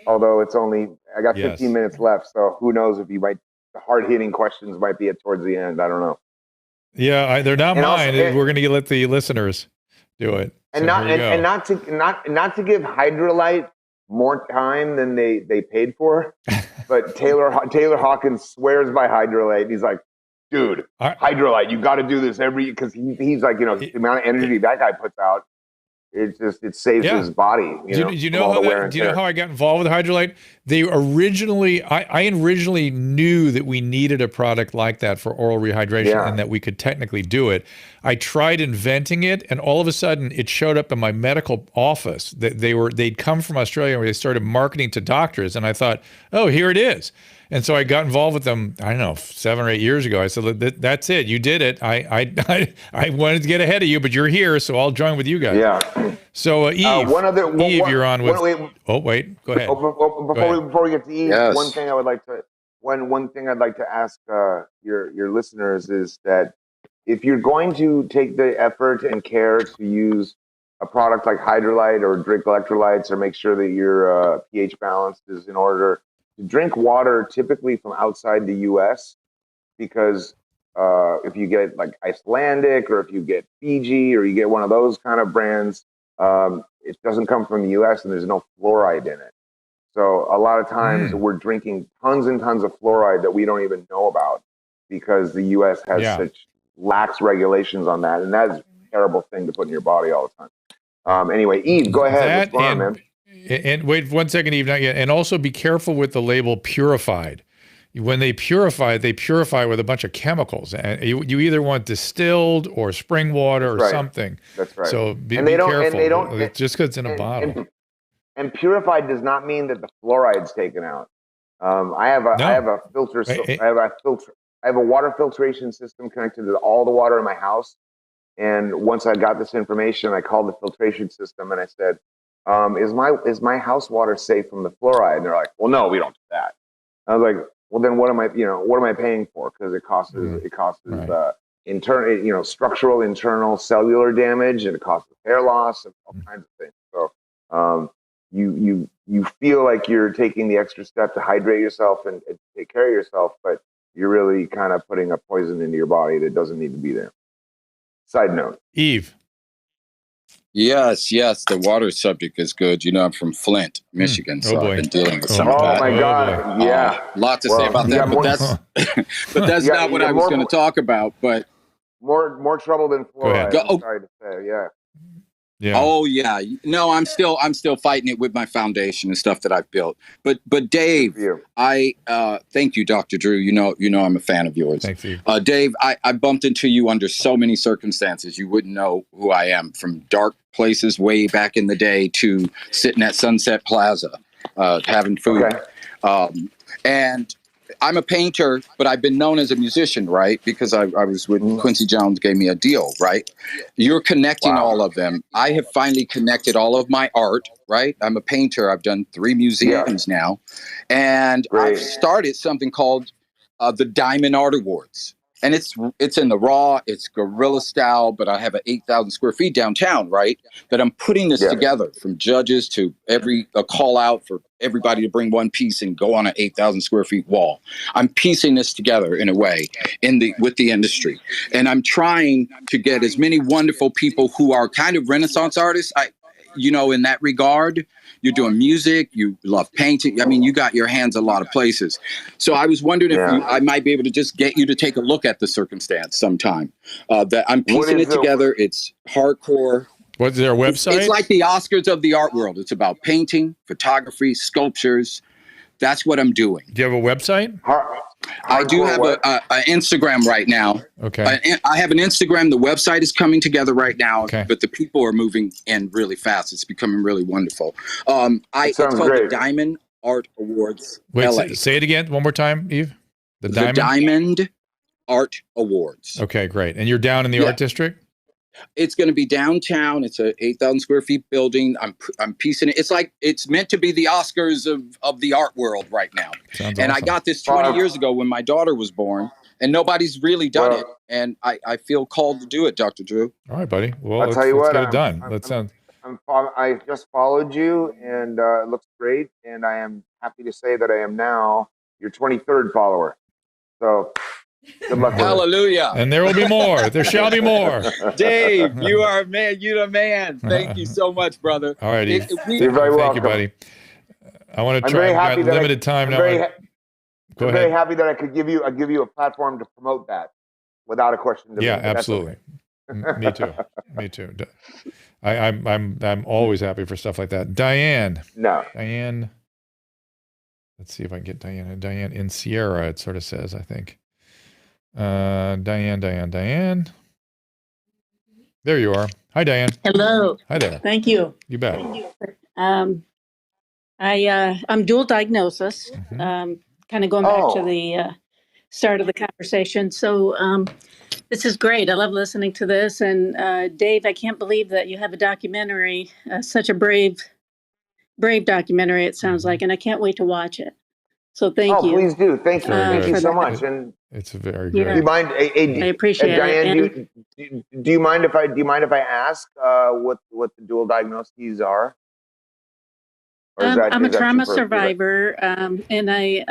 Although I got 15 minutes left, so who knows if the hard-hitting questions might be towards the end. I don't know. Yeah, they're not mine. We're going to let the listeners do it. And not to give Hydralyte more time than they paid for, but Taylor Hawkins swears by Hydralyte. He's like, dude, Hydralyte, you got to do this because he's like, the amount of energy that guy puts out. It saves his body. Do you know how I got involved with Hydralyte? I originally knew that we needed a product like that for oral rehydration and that we could technically do it. I tried inventing it, and all of a sudden it showed up in my medical office. They'd come from Australia where they started marketing to doctors, and I thought, oh, here it is. And so I got involved with them, I don't know, 7 or 8 years ago. I said, that's it. You did it. I wanted to get ahead of you, but you're here, so I'll join with you guys. Yeah. So Eve, you're on with... Wait. Go ahead. Before we get to Eve, one thing I'd like to ask your listeners is that if you're going to take the effort and care to use a product like Hydralyte or drink electrolytes or make sure that your pH balance is in order, to drink water typically from outside the U.S. because if you get like Icelandic or if you get Fiji or you get one of those kind of brands, it doesn't come from the U.S. and there's no fluoride in it. So a lot of times we're drinking tons and tons of fluoride that we don't even know about because the U.S. has such lax regulations on that, and that's a terrible thing to put in your body all the time. Anyway, Eve, go ahead. What's going on, man? And wait 1 second, Eve, not yet. And also be careful with the label purified. When they purify with a bunch of chemicals. And you either want distilled or spring water or something. That's right. So be careful. Just because it's in a bottle. And purified does not mean that the fluoride's taken out. I have a filter. I have a water filtration system connected to all the water in my house. And once I got this information, I called the filtration system and I said, is my house water safe from the fluoride? And they're like, well, no, we don't do that. I was like, well, then what am I paying for? Because it costs internal, structural, internal, cellular damage, and it costs hair loss and all kinds of things. So you feel like you're taking the extra step to hydrate yourself and take care of yourself, but you're really kind of putting a poison into your body that doesn't need to be there. Side note. Eve. Yes. The water subject is good. I'm from Flint, Michigan, so I've been dealing with some of that. Oh my God! Yeah, a lot to say about that, but that's not what I was going to talk about. But more trouble than fluoride. I'm sorry to say, yeah. Yeah. Oh yeah. No, I'm still fighting it with my foundation and stuff that I've built. But Dave, I thank you, Dr. Drew. You know I'm a fan of yours. Thanks, Steve. Dave, I bumped into you under so many circumstances. You wouldn't know who I am, from dark places way back in the day to sitting at Sunset Plaza, having food. Okay. And I'm a painter, but I've been known as a musician, right? Because I was with Quincy Jones, gave me a deal, right? You're connecting all of them. I have finally connected all of my art, right? I'm a painter. I've done 3 museums now. And I've started something called the Diamond Art Awards. And it's in the raw, it's guerrilla style, but I have 8,000 square feet downtown, right? That I'm putting this together, from judges to a call out for everybody to bring one piece and go on an 8,000 square feet wall. I'm piecing this together in a way with the industry. And I'm trying to get as many wonderful people who are kind of Renaissance artists. In that regard, you're doing music, you love painting. I mean, you got your hands a lot of places. So I was wondering if I might be able to just get you to take a look at the circumstance sometime. That I'm piecing it together. It's hardcore. What's their website? It's like the Oscars of the art world. It's about painting, photography, sculptures. That's what I'm doing. Do you have a website? I do have an Instagram right now. Okay. I have an Instagram. The website is coming together right now, okay. But the people are moving in really fast. It's becoming really wonderful. It's called the Diamond Art Awards. Wait, LA. Say it again one more time, Eve. The Diamond Art Awards. Okay, great. And you're down in the art district? It's going to be downtown. It's a 8,000 square feet building. I'm piecing it. It's like it's meant to be the Oscars of the art world right now. Sounds and awesome. I got this 20 years ago when my daughter was born, and nobody's really done it. And I feel called to do it, Dr. Drew. All right, buddy. Well, I'll tell you what, get it done. I just followed you, and it looks great. And I am happy to say that I am now your 23rd follower. So good luck. Hallelujah. And there will be more. There shall be more. Dave, you are a man. You're the man. Thank you so much, brother. All right. You're very welcome. Thank you, buddy. I want to try. I've got limited time now. I'm very happy that I could give you a platform to promote that without a question. Yeah, absolutely. Me too. Me too. I'm always happy for stuff like that. Diane. Diane. Let's see if I can get Diane. Diane in Sierra, it sort of says, I think. Diane. There you are. Hi, Diane. Hello. Hi there. Thank you. You bet. I'm dual diagnosis. Mm-hmm. Kind of going back to the start of the conversation. So this is great. I love listening to this. And Dave, I can't believe that you have a documentary, such a brave documentary, it sounds like, and I can't wait to watch it. So thank you. Oh, please do. Thank you. Thank you so much. And it's very good. Do you mind? I appreciate it. Diane, do you mind if I ask what the dual diagnoses are? I'm a trauma survivor, and I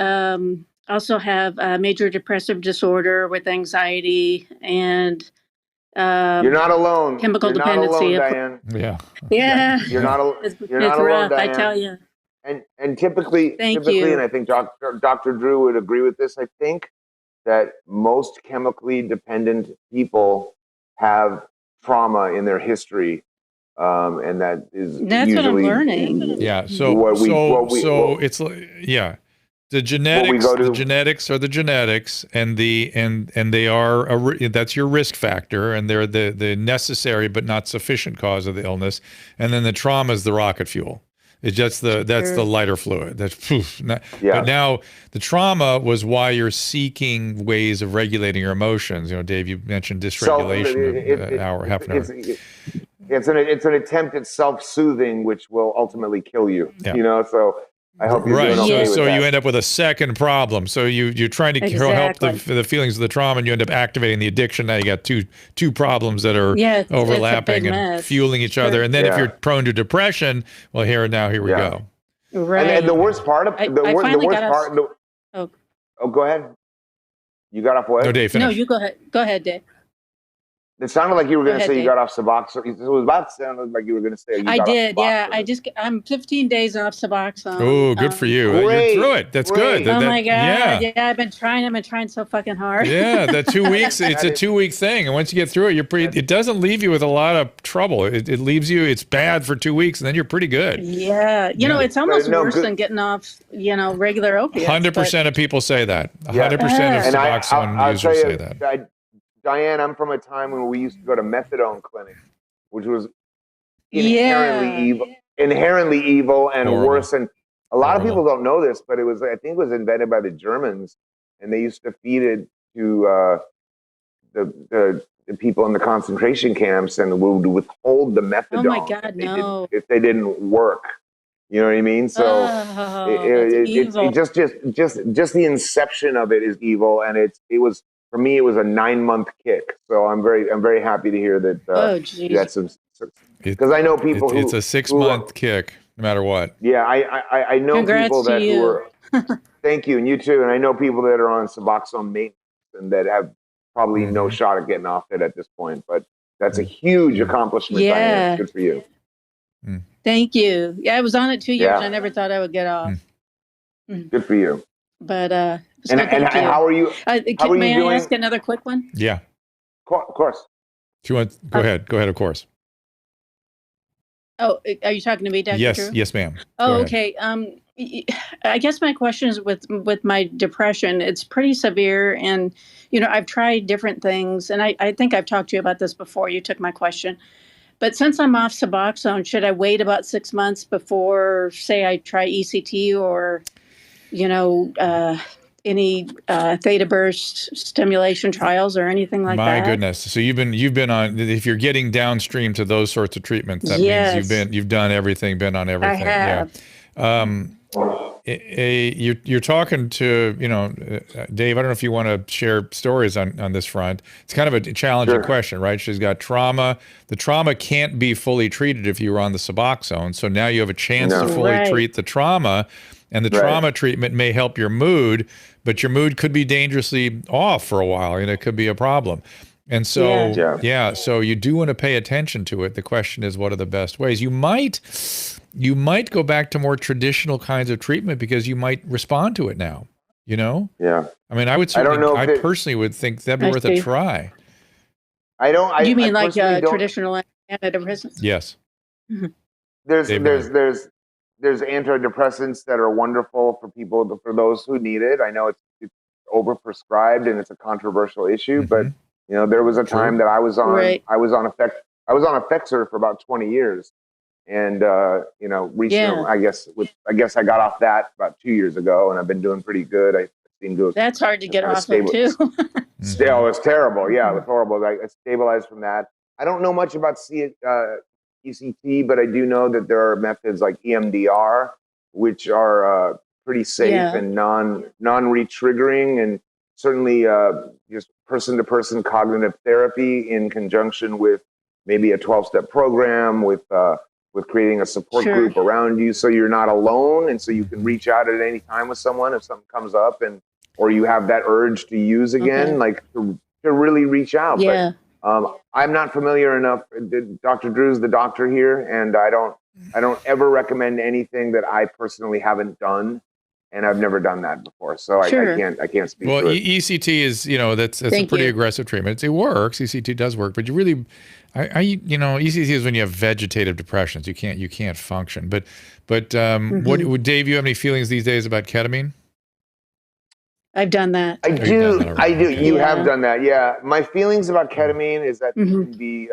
also have a major depressive disorder with anxiety and you're not alone. Chemical you're dependency. Not alone, Diane. Yeah. You're not alone. It's rough, Diane. I tell you. And typically, and I think Dr. Drew would agree with this. I think that most chemically dependent people have trauma in their history, and that's usually what I'm learning. Yeah. So it's the genetics are the genetics, and they are that's your risk factor, and they're the necessary but not sufficient cause of the illness, and then the trauma is the rocket fuel. It's just that's the lighter fluid. But now the trauma was why you're seeking ways of regulating your emotions. You know, Dave, you mentioned dysregulation half an hour. It's an attempt at self-soothing, which will ultimately kill you. Yeah. You know, so I hope you're doing okay with so that. you end up with a second problem. So you're trying to help the feelings of the trauma, and you end up activating the addiction. Now you got two problems that are overlapping and fueling each other. And then if you're prone to depression, well, here we go. Right. And the worst part of go ahead. You got off what? No, Dave, finish. No, you go ahead. Go ahead, Dave. It sounded like you were going to say you Dave. got off Suboxone. It was about to sound like you were going to say you I got did, off yeah. Suboxone. I'm 15 days off Suboxone. Oh, good for you. Great, You're through it. That's great. good. Oh my God. Yeah. I've been trying so fucking hard. Yeah, that 2 weeks, it's a 2 week thing. And once you get through it, it doesn't leave you with a lot of trouble. It leaves you, it's bad for 2 weeks and then you're pretty good. Yeah. You know, it's almost worse than getting off, regular opiates. 100% of people say that. 100% Yeah. of And Suboxone users say that. Diane, I'm from a time when we used to go to methadone clinics, which was inherently evil and Horrible. worse. And a lot of people don't know this, but I think it was invented by the Germans, and they used to feed it to the people in the concentration camps, and would withhold the methadone. Oh my God, no! If they didn't work, you know what I mean? So it just the inception of it is evil, and it was. For me, it was a 9-month kick, so I'm very happy to hear that. You had some, because I know people who it's a 6-month kick, no matter what. Yeah, I know Congrats people that you. who are. Thank you, and you too. And I know people that are on Suboxone maintenance and that have probably no shot at getting off it at this point. But that's a huge accomplishment. Yeah, Diane. Good for you. Thank you. Yeah, I was on it 2 years. Yeah. I never thought I would get off. Good for you. But and how are you? How are may you I doing? ask another quick one? Yeah. Of course. Do you want? Go ahead. Go ahead. Of course. Oh, are you talking to me, Dr. Yes. Drew? Yes, ma'am. Oh, okay. I guess my question is with my depression. It's pretty severe, and I've tried different things, and I think I've talked to you about this before. You took my question. But since I'm off Suboxone, should I wait about 6 months before, say, I try ECT or any theta burst stimulation trials or anything like that? My goodness! So you've been on. If you're getting downstream to those sorts of treatments, that means you've done everything, been on everything. I have. Yeah. You're talking to Dave. I don't know if you want to share stories on this front. It's kind of a challenging question, right? She's got trauma. The trauma can't be fully treated if you were on the Suboxone. So now you have a chance to fully treat the trauma. And the trauma treatment may help your mood, but your mood could be dangerously off for a while, and it could be a problem. And so, so you do want to pay attention to it. The question is, what are the best ways? You might go back to more traditional kinds of treatment because you might respond to it now, Yeah. I mean, I personally would think that'd be worth a try. You mean like traditional antidepressants? Yes. Mm-hmm. There's antidepressants that are wonderful for those who need it. I know it's overprescribed and it's a controversial issue, but there was a time that I was on Effexor for about 20 years, and recently I guess I got off that about 2 years ago, and I've been doing pretty good. I seem to. That's hard to get off of too. Still, it's terrible. Yeah, it was horrible. I stabilized from that. I don't know much about ECT, but I do know that there are methods like EMDR, which are pretty safe and non-retriggering, and certainly just person-to-person cognitive therapy in conjunction with maybe a 12-step program with creating a support group around you, so you're not alone, and so you can reach out at any time with someone if something comes up, or you have that urge to use again, like to really reach out. Yeah. But I'm not familiar enough. Dr. Drew's the doctor here, and I don't ever recommend anything that I personally haven't done, and I've never done that before, so I can't speak. Well, to it. ECT is that's a pretty aggressive treatment. It works. ECT does work, but you really, ECT is when you have vegetative depressions. You can't function. But what Dave? You have any feelings these days about ketamine? I've done that. I do. You have done that. Yeah. My feelings about ketamine is that it can be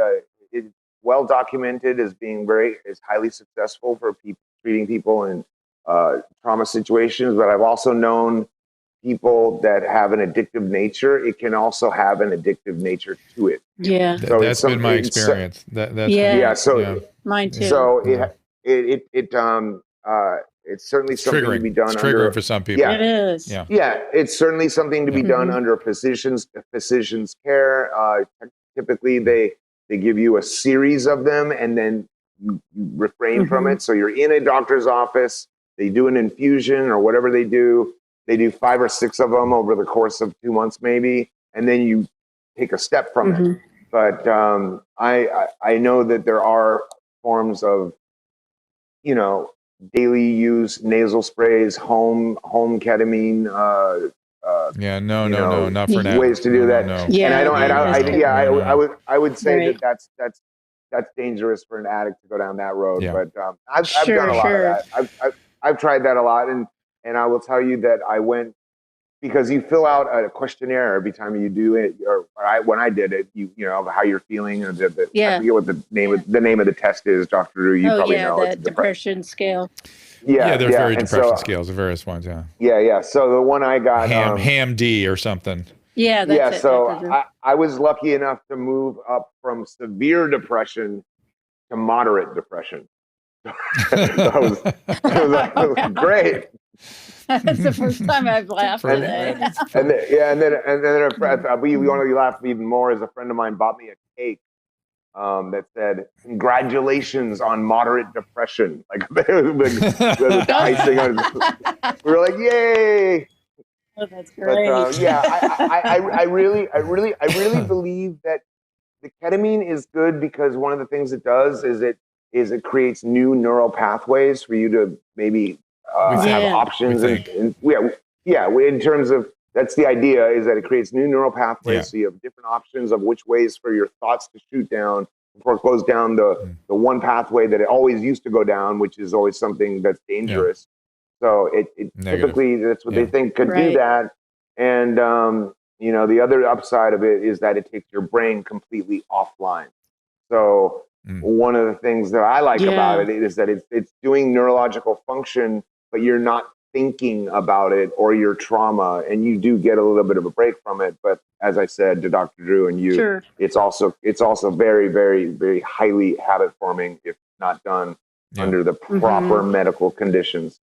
well documented as being highly successful for treating people in trauma situations. But I've also known people that have an addictive nature. It can also have an addictive nature to it. Yeah. So that's been my experience. Mine too. So it's certainly something to be done. It's triggering for some people. Yeah, it is. Yeah, it's certainly something to be done under a physician's care. Typically, they give you a series of them, and then you refrain from it. So you're in a doctor's office. They do an infusion or whatever they do. They do 5 or 6 of them over the course of 2 months, maybe, and then you take a step from it. But I know that there are forms of, daily use nasal sprays, home ketamine. No, not for now. Ways to do that. No. And I would say Right. that's dangerous for an addict to go down that road. Yeah. But I've done a lot of that. I've tried that a lot, and I will tell you that I went, because you fill out a questionnaire every time you do it, when I did it, of how you're feeling, and I forget what the name of the test is, Dr. Drew. You probably know. The depression scale. Yeah, there are very and depression scales, the various ones. Yeah. Yeah. So the one I got, Ham D or something. Yeah, that's it. So I was lucky enough to move up from severe depression to moderate depression. That was great. That's the first time I've laughed today. And then we only laughed even more as a friend of mine bought me a cake that said, "Congratulations on moderate depression." Like, the icing on it. We were like, "Yay!" Oh, that's great. But, I really believe that the ketamine is good, because one of the things it does is it creates new neural pathways for you to maybe have options. In terms of, that's the idea, is that it creates new neural pathways, so you have different options of which ways for your thoughts to shoot down before it goes down the one pathway that it always used to go down, which is always something that's dangerous. So it typically, that's what they think could do that. And the other upside of it is that it takes your brain completely offline. So one of the things that I like about it is that it's doing neurological function, but you're not thinking about it or your trauma, and you do get a little bit of a break from it. But as I said to Dr. Drew and you, it's also very, very, very highly habit forming if not done under the proper medical conditions.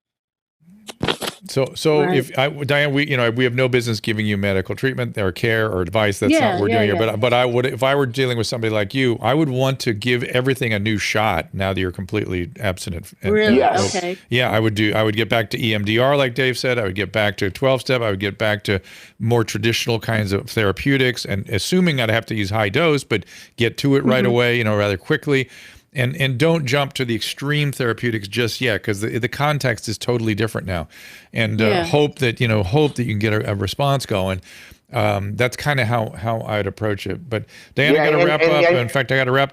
So if Diane, we have no business giving you medical treatment or care or advice. That's not what we're doing here. But I would, if I were dealing with somebody like you, I would want to give everything a new shot now that you're completely abstinent. Really? Okay. Yeah, I would get back to EMDR, like Dave said. I would get back to 12-step. I would get back to more traditional kinds of therapeutics, and assuming I'd have to use high dose, but get to it right away, rather quickly. And don't jump to the extreme therapeutics just yet, because the context is totally different now. And hope that you can get a response going. That's kind of how I'd approach it. But Dan, I got to wrap up. In fact, I got to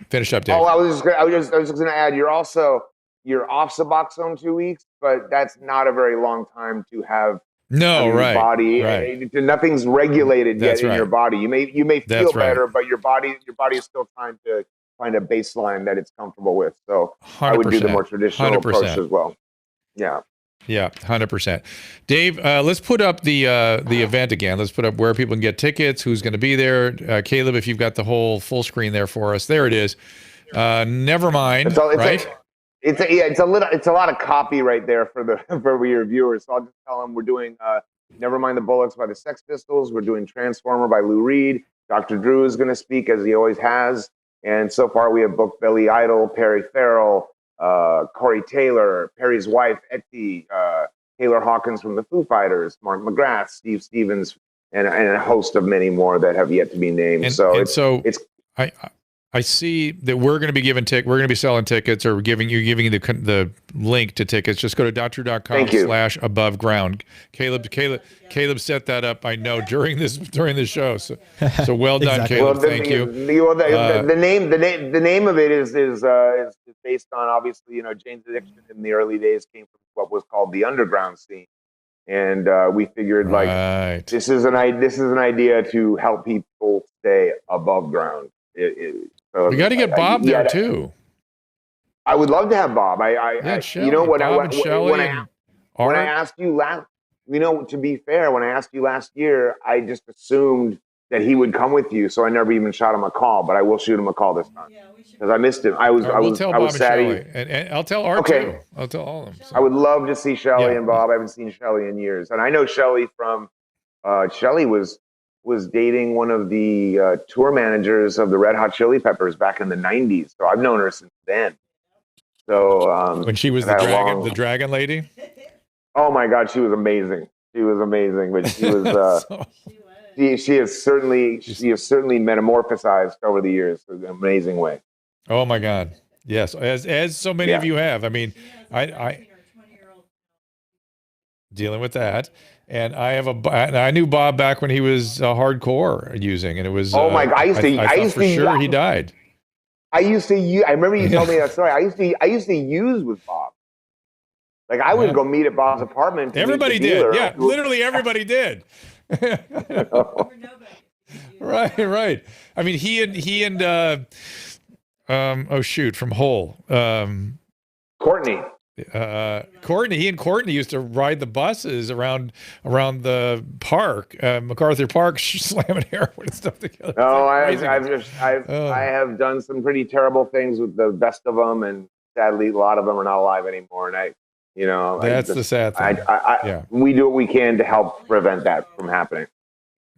finish up, Dave. Oh, I was just going to add. You're off Suboxone 2 weeks, but that's not a very long time to have. No, right. Body, nothing's regulated yet in your body. You may feel better, but your body is still trying to find a baseline that it's comfortable with. So 100%, I would do the more traditional approach as well. Yeah, 100%. Dave, let's put up the event again. Let's put up where people can get tickets, who's going to be there. Caleb, if you've got the whole full screen there for us, there it is. Nevermind, right? It's a lot of copy right there for your viewers. So I'll just tell them we're doing Nevermind the Bollocks by the Sex Pistols. We're doing Transformer by Lou Reed. Dr. Drew is going to speak, as he always has. And so far, we have booked Billy Idol, Perry Farrell, Corey Taylor, Perry's wife, Etty, Taylor Hawkins from the Foo Fighters, Mark McGrath, Steve Stevens, and a host of many more that have yet to be named. I see that we're going to be we're going to be selling tickets, or giving you the link to tickets. Just go to drdrew.com/aboveground. Caleb set that up, I know, during this show. So well done, Caleb. Thank you. The name of it is based on, obviously, Jane's Addiction in the early days came from what was called the underground scene, and we figured this is an idea to help people stay above ground. We got to get Bob there too. I would love to have Bob. When I asked you last, to be fair, when I asked you last year, I just assumed that he would come with you, so I never even shot him a call. But I will shoot him a call this time because I missed him. We'll tell Bob and Shelley, and I'll tell Art too. I'll tell all of them. So. I would love to see Shelley and Bob. I haven't seen Shelley in years, and I know Shelley from Shelley was dating one of the tour managers of the Red Hot Chili Peppers back in the 90s. So I've known her since then. So when she was the dragon lady? Oh my God, she was amazing. But she was She has certainly metamorphosized over the years in an amazing way. Oh my God. Yes. As so many of you have. I mean, I dealing with that. And I knew Bob back when he was hardcore using, and it was, oh my God. I used to he died. I remember you told me that story. I used to use with Bob. Like I would go meet at Bob's apartment. Everybody did. Yeah, literally everybody did. Right. I mean, he and from Hole. Courtney. He and Courtney used to ride the buses around the park, MacArthur Park, slamming heroin and stuff together. No, I have done some pretty terrible things with the best of them, and sadly, a lot of them are not alive anymore. And that's the sad thing. We do what we can to help prevent that from happening.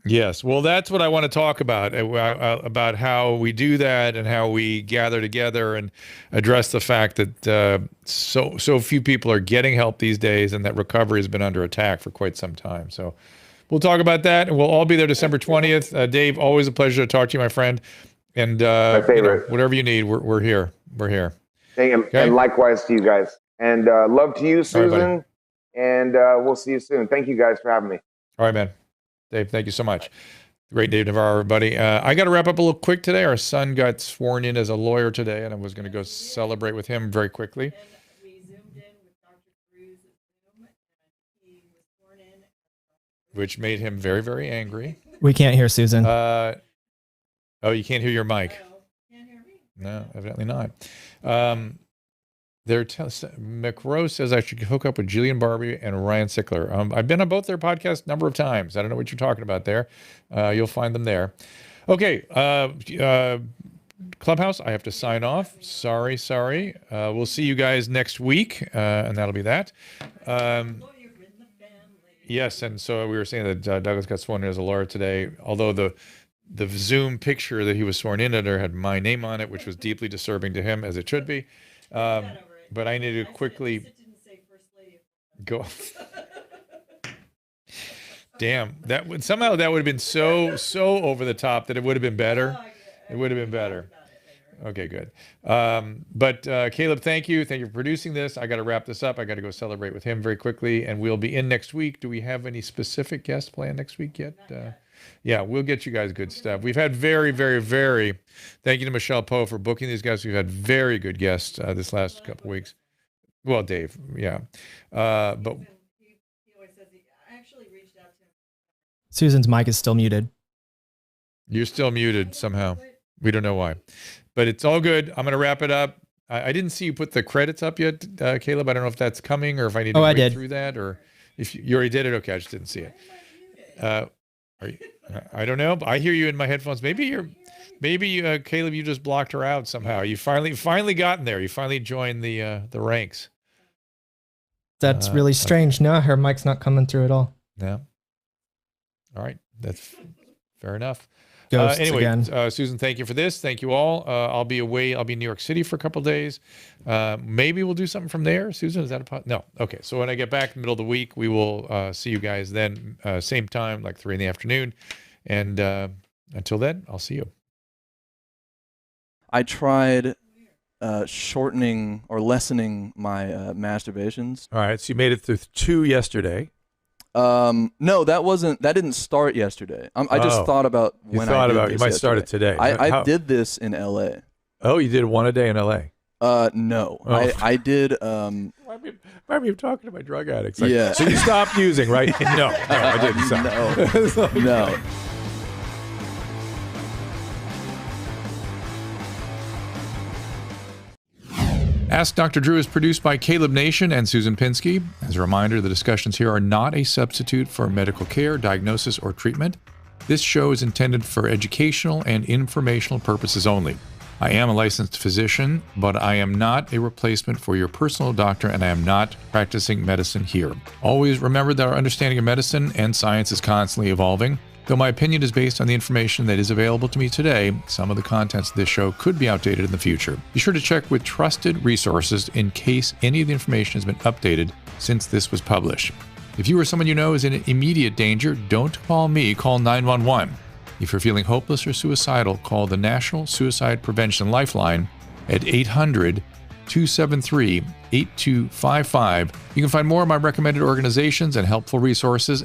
Yes. Well, that's what I want to talk about how we do that and how we gather together and address the fact that so few people are getting help these days, and that recovery has been under attack for quite some time. So we'll talk about that, and we'll all be there December 20th. Dave, always a pleasure to talk to you, my friend. And my favorite. Whatever you need, we're here. We're here. And likewise to you guys. And love to you, Susan. Right, and we'll see you soon. Thank you guys for having me. All right, man. Dave, thank you so much. Great Dave Navarro, everybody. I got to wrap up a little quick today. Our son got sworn in as a lawyer today, and I was going to go celebrate with him very quickly. We zoomed in with Dr. Freese at Zoom, and he was sworn in. Which made him very, very angry. We can't hear Susan. Oh, you can't hear your mic. Can't hear me. No, evidently not. McRose says I should hook up with Jillian Barbie and Ryan Sickler. I've been on both their podcasts a number of times. I don't know what you're talking about there. You'll find them there. Okay. Clubhouse, I have to sign off. Sorry. We'll see you guys next week, and that'll be that. Yes, and so we were saying that Douglas got sworn in as a lawyer today, although the Zoom picture that he was sworn in under had my name on it, which was deeply disturbing to him, as it should be. But I need to quickly go. Damn, that would have been so over the top that it would have been better. It would have been better. Okay, good. But Caleb, thank you for producing this. I got to wrap this up. I got to go celebrate with him very quickly, and we'll be in next week. Do we have any specific guests planned next week yet? Yeah, we'll get you guys good stuff. We've had very, very, very, thank you to Michelle Poe for booking these guys. We've had very good guests this last couple weeks. Well, Dave, yeah. But he always says I actually reached out to him. Susan's mic is still muted. You're still muted somehow. We don't know why. But it's all good. I'm going to wrap it up. I didn't see you put the credits up yet, Caleb. I don't know if that's coming or if I need to wait through that, or if you already did it. Okay, I just didn't see it. I don't know. I hear you in my headphones. Maybe Caleb, you just blocked her out somehow. You finally gotten there. You finally joined the ranks. That's really strange. No, her mic's not coming through at all. Yeah. All right. That's fair enough. Anyway, Susan, thank you for this. Thank you all. I'll be away. I'll be in New York City for a couple of days. Maybe we'll do something from there. Susan, is that no? Okay. So when I get back in the middle of the week, we will see you guys then, same time, like 3 p.m. And until then, I'll see you. I tried shortening or lessening my masturbations. All right. So you made it through 2 yesterday. No, that didn't start yesterday. I just thought about when I did this you might start it today. I did this in LA. Oh, you did 1 a day in LA? No. Oh. I did Why are you talking to my drug addicts? Like, yeah. So you stopped using, right? No, I didn't stop. No. Ask Dr. Drew is produced by Caleb Nation and Susan Pinsky. As a reminder, the discussions here are not a substitute for medical care, diagnosis, or treatment. This show is intended for educational and informational purposes only. I am a licensed physician, but I am not a replacement for your personal doctor, and I am not practicing medicine here. Always remember that our understanding of medicine and science is constantly evolving. Though my opinion is based on the information that is available to me today, some of the contents of this show could be outdated in the future. Be sure to check with trusted resources in case any of the information has been updated since this was published. If you or someone you know is in immediate danger, don't call me, call 911. If you're feeling hopeless or suicidal, call the National Suicide Prevention Lifeline at 800-273-8255. You can find more of my recommended organizations and helpful resources